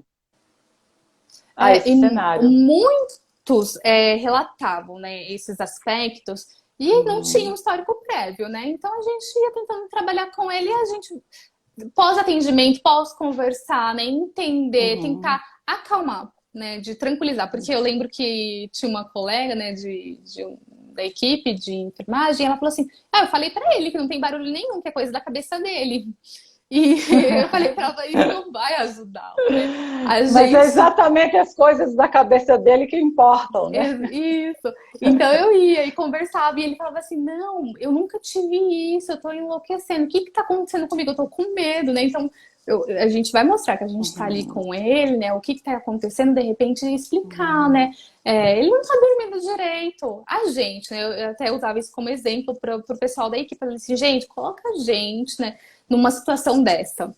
esse cenário. Muitos relatavam, né, esses aspectos e não tinham histórico prévio, né? Então a gente ia tentando trabalhar com ele e a gente, pós-atendimento, pós-conversar, né, entender, tentar acalmar, né, de tranquilizar. Porque eu lembro que tinha uma colega, né, da equipe de enfermagem, ela falou assim, eu falei pra ele que não tem barulho nenhum, que é coisa da cabeça dele. E eu falei pra ela, isso não vai ajudar, né? Mas é exatamente as coisas da cabeça dele que importam, né? Isso. Então eu ia e conversava e ele falava assim, não, eu nunca tive isso, eu tô enlouquecendo. O que tá acontecendo comigo? Eu tô com medo, né? Então a gente vai mostrar que a gente tá ali com ele, né? O que tá acontecendo, de repente explicar, né? Ele não tá dormindo direito. A gente, né? Eu até usava isso como exemplo pro pessoal da equipe. Eu falei assim, gente, coloca a gente, né, numa situação dessa,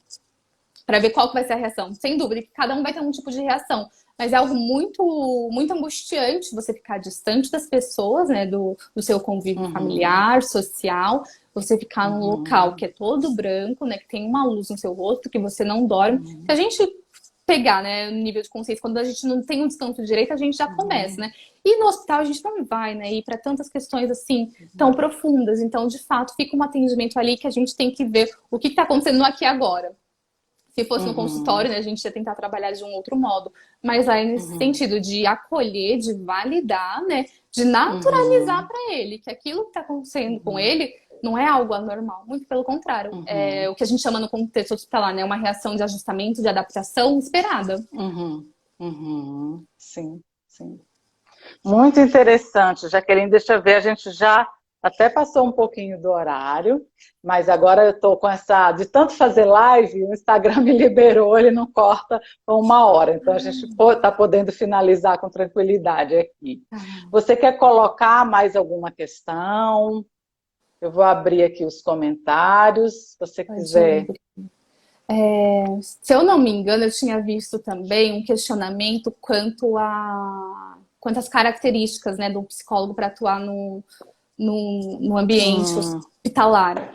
para ver qual que vai ser a reação. Sem dúvida que cada um vai ter um tipo de reação, mas é algo muito, muito angustiante você ficar distante das pessoas, né, do seu convívio familiar, social, você ficar num local que é todo branco, né, que tem uma luz no seu rosto, que você não dorme. Se a gente pegar, né, o nível de consciência, quando a gente não tem um descanso direito, a gente já começa, né? E no hospital a gente não vai, né, ir para tantas questões assim tão profundas. Então, de fato, fica um atendimento ali que a gente tem que ver o que está acontecendo no aqui e agora. Se fosse no consultório, né, a gente ia tentar trabalhar de um outro modo. Mas aí, nesse sentido de acolher, de validar, né, de naturalizar para ele que aquilo que está acontecendo com ele não é algo anormal. Muito pelo contrário. É o que a gente chama no contexto hospitalar, né, uma reação de ajustamento, de adaptação esperada. Sim, sim. Muito interessante, Jaqueline. Deixa eu ver, a gente já até passou um pouquinho do horário, mas agora eu estou com essa... De tanto fazer live, o Instagram me liberou, ele não corta com 1 hora. Então a gente está podendo finalizar com tranquilidade aqui. Você quer colocar mais alguma questão? Eu vou abrir aqui os comentários, se você quiser. Se eu não me engano, eu tinha visto também um questionamento quanto às características, né, do psicólogo para atuar no ambiente hospitalar.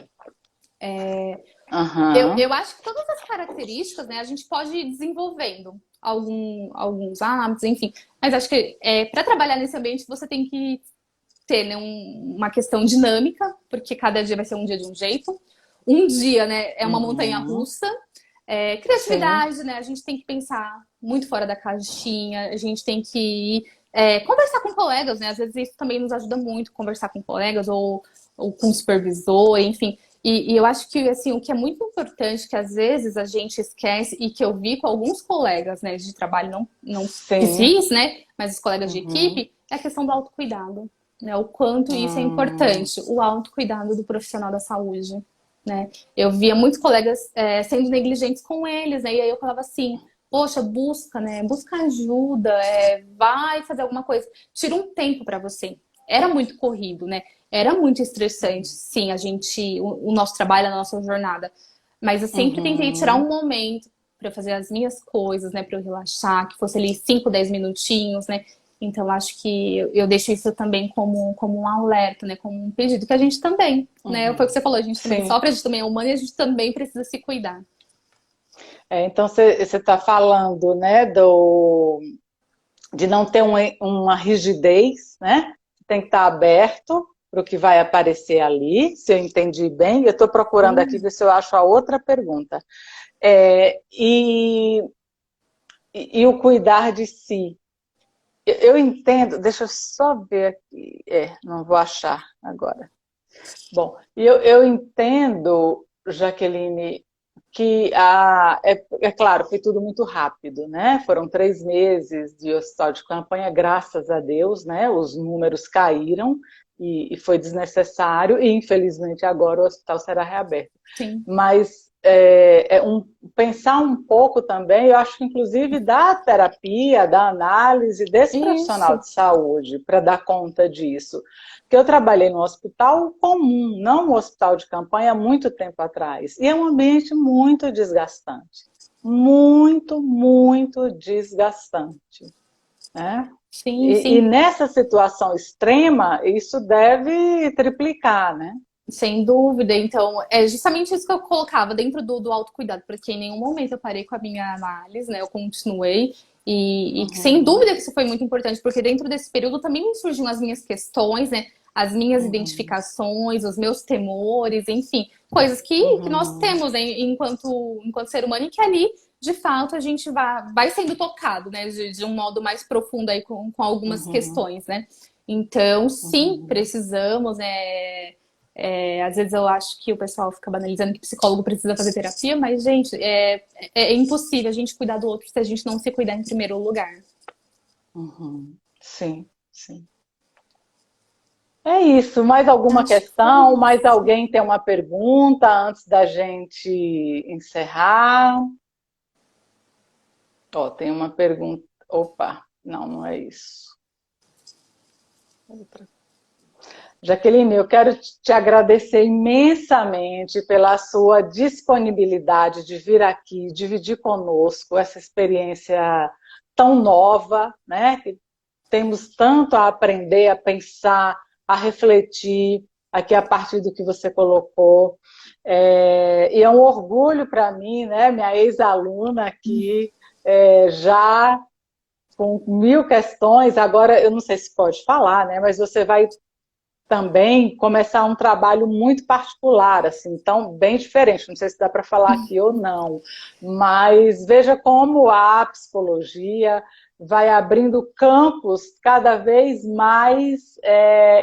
Eu acho que todas as características, né, a gente pode ir desenvolvendo alguns hábitos, enfim. Mas acho que para trabalhar nesse ambiente você tem que ter, né, uma questão dinâmica, porque cada dia vai ser um dia de um jeito. Um dia, né, é uma montanha russa. Criatividade, né? A gente tem que pensar muito fora da caixinha, a gente tem que conversar com colegas, né? Às vezes isso também nos ajuda muito, conversar com colegas ou com o supervisor, enfim. E eu acho que, assim, o que é muito importante, que às vezes a gente esquece, e que eu vi com alguns colegas, né, de trabalho, não fiz, né, mas os colegas de equipe, é a questão do autocuidado, né? O quanto isso é importante, o autocuidado do profissional da saúde, né? Eu via muitos colegas sendo negligentes com eles, né? E aí eu falava assim, poxa, busca, né? Busca ajuda, vai fazer alguma coisa, tira um tempo para você. Era muito corrido, né? Era muito estressante, sim, o nosso trabalho, a nossa jornada. Mas eu sempre tentei tirar um momento para fazer as minhas coisas, né? Para eu relaxar, que fosse ali 5, 10 minutinhos, né? Então, acho que eu deixo isso também como um alerta, né? Como um pedido, que a gente também, né? Foi o que você falou, a gente também sofre, a gente também é humano e a gente também precisa se cuidar. Então, você está falando, né, de não ter uma rigidez, né? Tem que estar aberto para o que vai aparecer ali, se eu entendi bem. Eu estou procurando aqui ver se eu acho a outra pergunta. E o cuidar de si. Eu entendo, deixa eu só ver aqui. Não vou achar agora. Bom, eu entendo, Jaqueline, que é claro, foi tudo muito rápido, né? Foram 3 meses de hospital de campanha, graças a Deus, né? Os números caíram e foi desnecessário, e infelizmente agora o hospital será reaberto. Sim. Mas pensar um pouco também, eu acho que inclusive da terapia, da análise desse profissional de saúde para dar conta disso. Porque eu trabalhei no hospital comum, não no hospital de campanha, há muito tempo atrás. E é um ambiente muito desgastante. Muito, muito desgastante. Né? Sim, sim. E nessa situação extrema, isso deve triplicar, né? Sem dúvida, então, é justamente isso que eu colocava dentro do autocuidado, porque em nenhum momento eu parei com a minha análise, né, eu continuei, e sem dúvida que isso foi muito importante, porque dentro desse período também surgiam as minhas questões, né, as minhas identificações, os meus temores, enfim, coisas que nós temos, né, enquanto ser humano, e que ali, de fato, a gente vai sendo tocado, né, de um modo mais profundo aí com algumas questões, né. Então, sim, precisamos, às vezes eu acho que o pessoal fica banalizando que psicólogo precisa fazer terapia, mas, gente, é impossível a gente cuidar do outro se a gente não se cuidar em primeiro lugar. Sim, sim. É isso. Mais alguma questão? Mais alguém tem uma pergunta antes da gente encerrar? Tem uma pergunta. Opa, não é isso. Outra. Jaqueline, eu quero te agradecer imensamente pela sua disponibilidade de vir aqui, dividir conosco essa experiência tão nova, né? Que temos tanto a aprender, a pensar, a refletir aqui a partir do que você colocou. E é um orgulho para mim, né? Minha ex-aluna aqui, já com 1000 questões, agora eu não sei se pode falar, né? Mas você vai também começar um trabalho muito particular, assim, então bem diferente, não sei se dá para falar aqui ou não, mas veja como a psicologia vai abrindo campos cada vez mais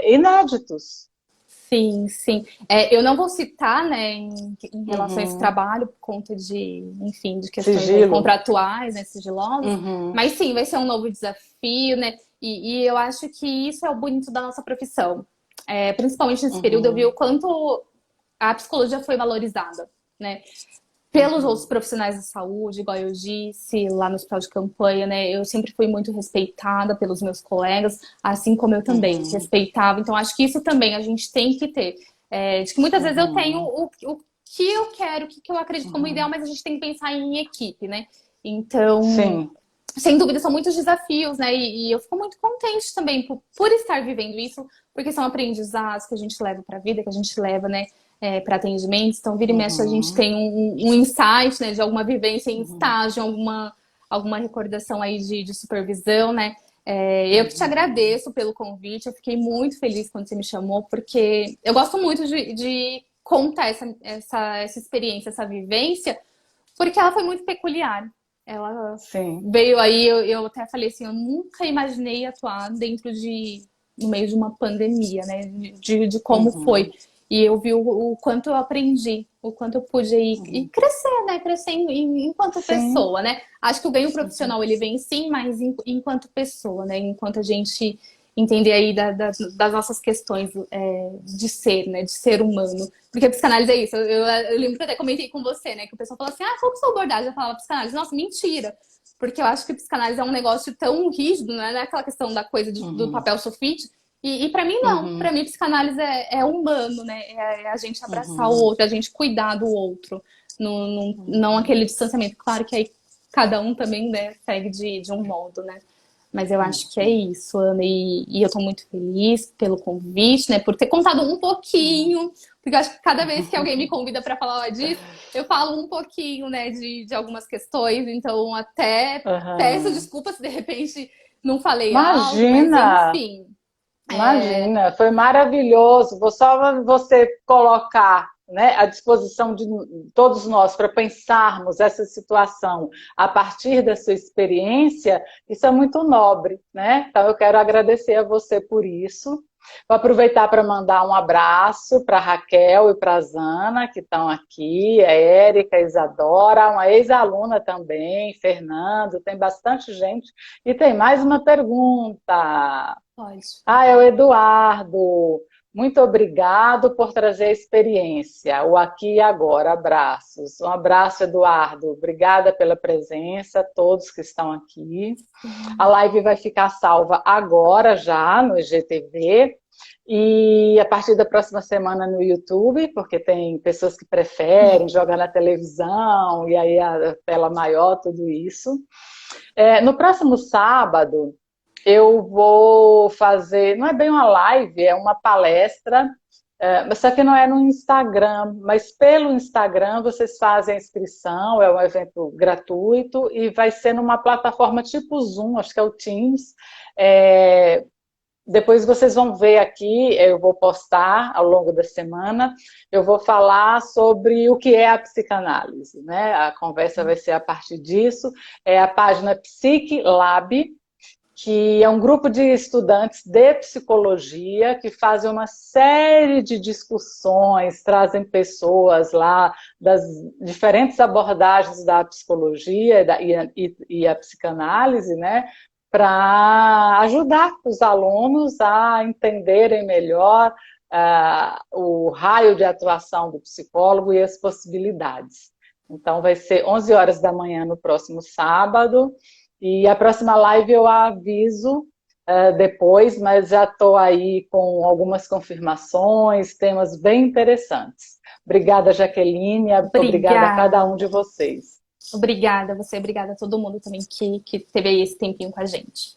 inéditos. Sim, sim. Eu não vou citar, né, em relação a esse trabalho, por conta de, enfim, de questões contratuais, né, sigilosas, mas sim, vai ser um novo desafio, né, e eu acho que isso é o bonito da nossa profissão. Principalmente nesse período, eu vi o quanto a psicologia foi valorizada, né? Pelos outros profissionais de saúde, igual eu disse, lá no hospital de campanha, né? Eu sempre fui muito respeitada pelos meus colegas, assim como eu também respeitava. Então, acho que isso também a gente tem que ter. De que muitas vezes eu tenho o que eu quero, o que eu acredito como ideal, mas a gente tem que pensar em equipe, né? Então, Sim. sem dúvida, são muitos desafios, né? E eu fico muito contente também por estar vivendo isso, porque são aprendizados que a gente leva para a vida, que a gente leva, né, para atendimentos. Então, vira e mexe, a gente tem um insight, né, de alguma vivência em estágio, alguma recordação aí de supervisão, né? Eu que te agradeço pelo convite, eu fiquei muito feliz quando você me chamou, porque eu gosto muito de contar essa experiência, essa vivência, porque ela foi muito peculiar. Ela Sim. veio aí, eu até falei assim, eu nunca imaginei atuar no meio de uma pandemia, né? De como foi. E eu vi o quanto eu aprendi, o quanto eu pude ir crescer, né? Crescer enquanto pessoa, né? Acho que o ganho profissional, ele vem sim, mas enquanto pessoa, né? Enquanto a gente entender aí das nossas questões de ser, né? De ser humano. Porque a psicanálise é isso. Eu lembro que eu até comentei com você, né? Que o pessoal falou assim, qual que é a sua abordagem? Eu falava psicanálise. Nossa, mentira. Porque eu acho que psicanálise é um negócio tão rígido, né? Não é aquela questão da coisa do papel sulfite. E para mim, não. Para mim, psicanálise é humano, né? É a gente abraçar o outro, é a gente cuidar do outro. Não aquele distanciamento. Claro que aí cada um também, né, segue de um modo, né? Mas eu acho que é isso, Ana. E eu tô muito feliz pelo convite, né? Por ter contado um pouquinho. Porque eu acho que cada vez que alguém me convida para falar disso, eu falo um pouquinho, né, de algumas questões. Então, até peço desculpas se de repente não falei algo, mas enfim. Imagina, foi maravilhoso. Só você colocar, né, à disposição de todos nós para pensarmos essa situação a partir da sua experiência, isso é muito nobre, né? Então eu quero agradecer a você por isso. Vou aproveitar para mandar um abraço para a Raquel e para a Zana, que estão aqui, a Érica, a Isadora, uma ex-aluna também, Fernando, tem bastante gente. E tem mais uma pergunta. Pode. É o Eduardo. Muito obrigado por trazer a experiência, o aqui e agora. Abraços. Um abraço, Eduardo. Obrigada pela presença, a todos que estão aqui. A live vai ficar salva agora já no IGTV e a partir da próxima semana no YouTube, porque tem pessoas que preferem jogar na televisão e aí a tela maior, tudo isso. No próximo sábado, eu vou fazer, não é bem uma live, é uma palestra, só que não é no Instagram, mas pelo Instagram vocês fazem a inscrição, é um evento gratuito e vai ser numa plataforma tipo Zoom, acho que é o Teams. Depois vocês vão ver aqui, eu vou postar ao longo da semana, eu vou falar sobre o que é a psicanálise, né? A conversa vai ser a partir disso, é a página PsiqueLab, que é um grupo de estudantes de psicologia que fazem uma série de discussões, trazem pessoas lá das diferentes abordagens da psicologia e a psicanálise, né, para ajudar os alunos a entenderem melhor o raio de atuação do psicólogo e as possibilidades. Então vai ser 11 horas da manhã no próximo sábado. E a próxima live eu aviso depois, mas já estou aí com algumas confirmações, temas bem interessantes. Obrigada, Jaqueline, obrigada a cada um de vocês. Obrigada a você, obrigada a todo mundo também que teve aí esse tempinho com a gente.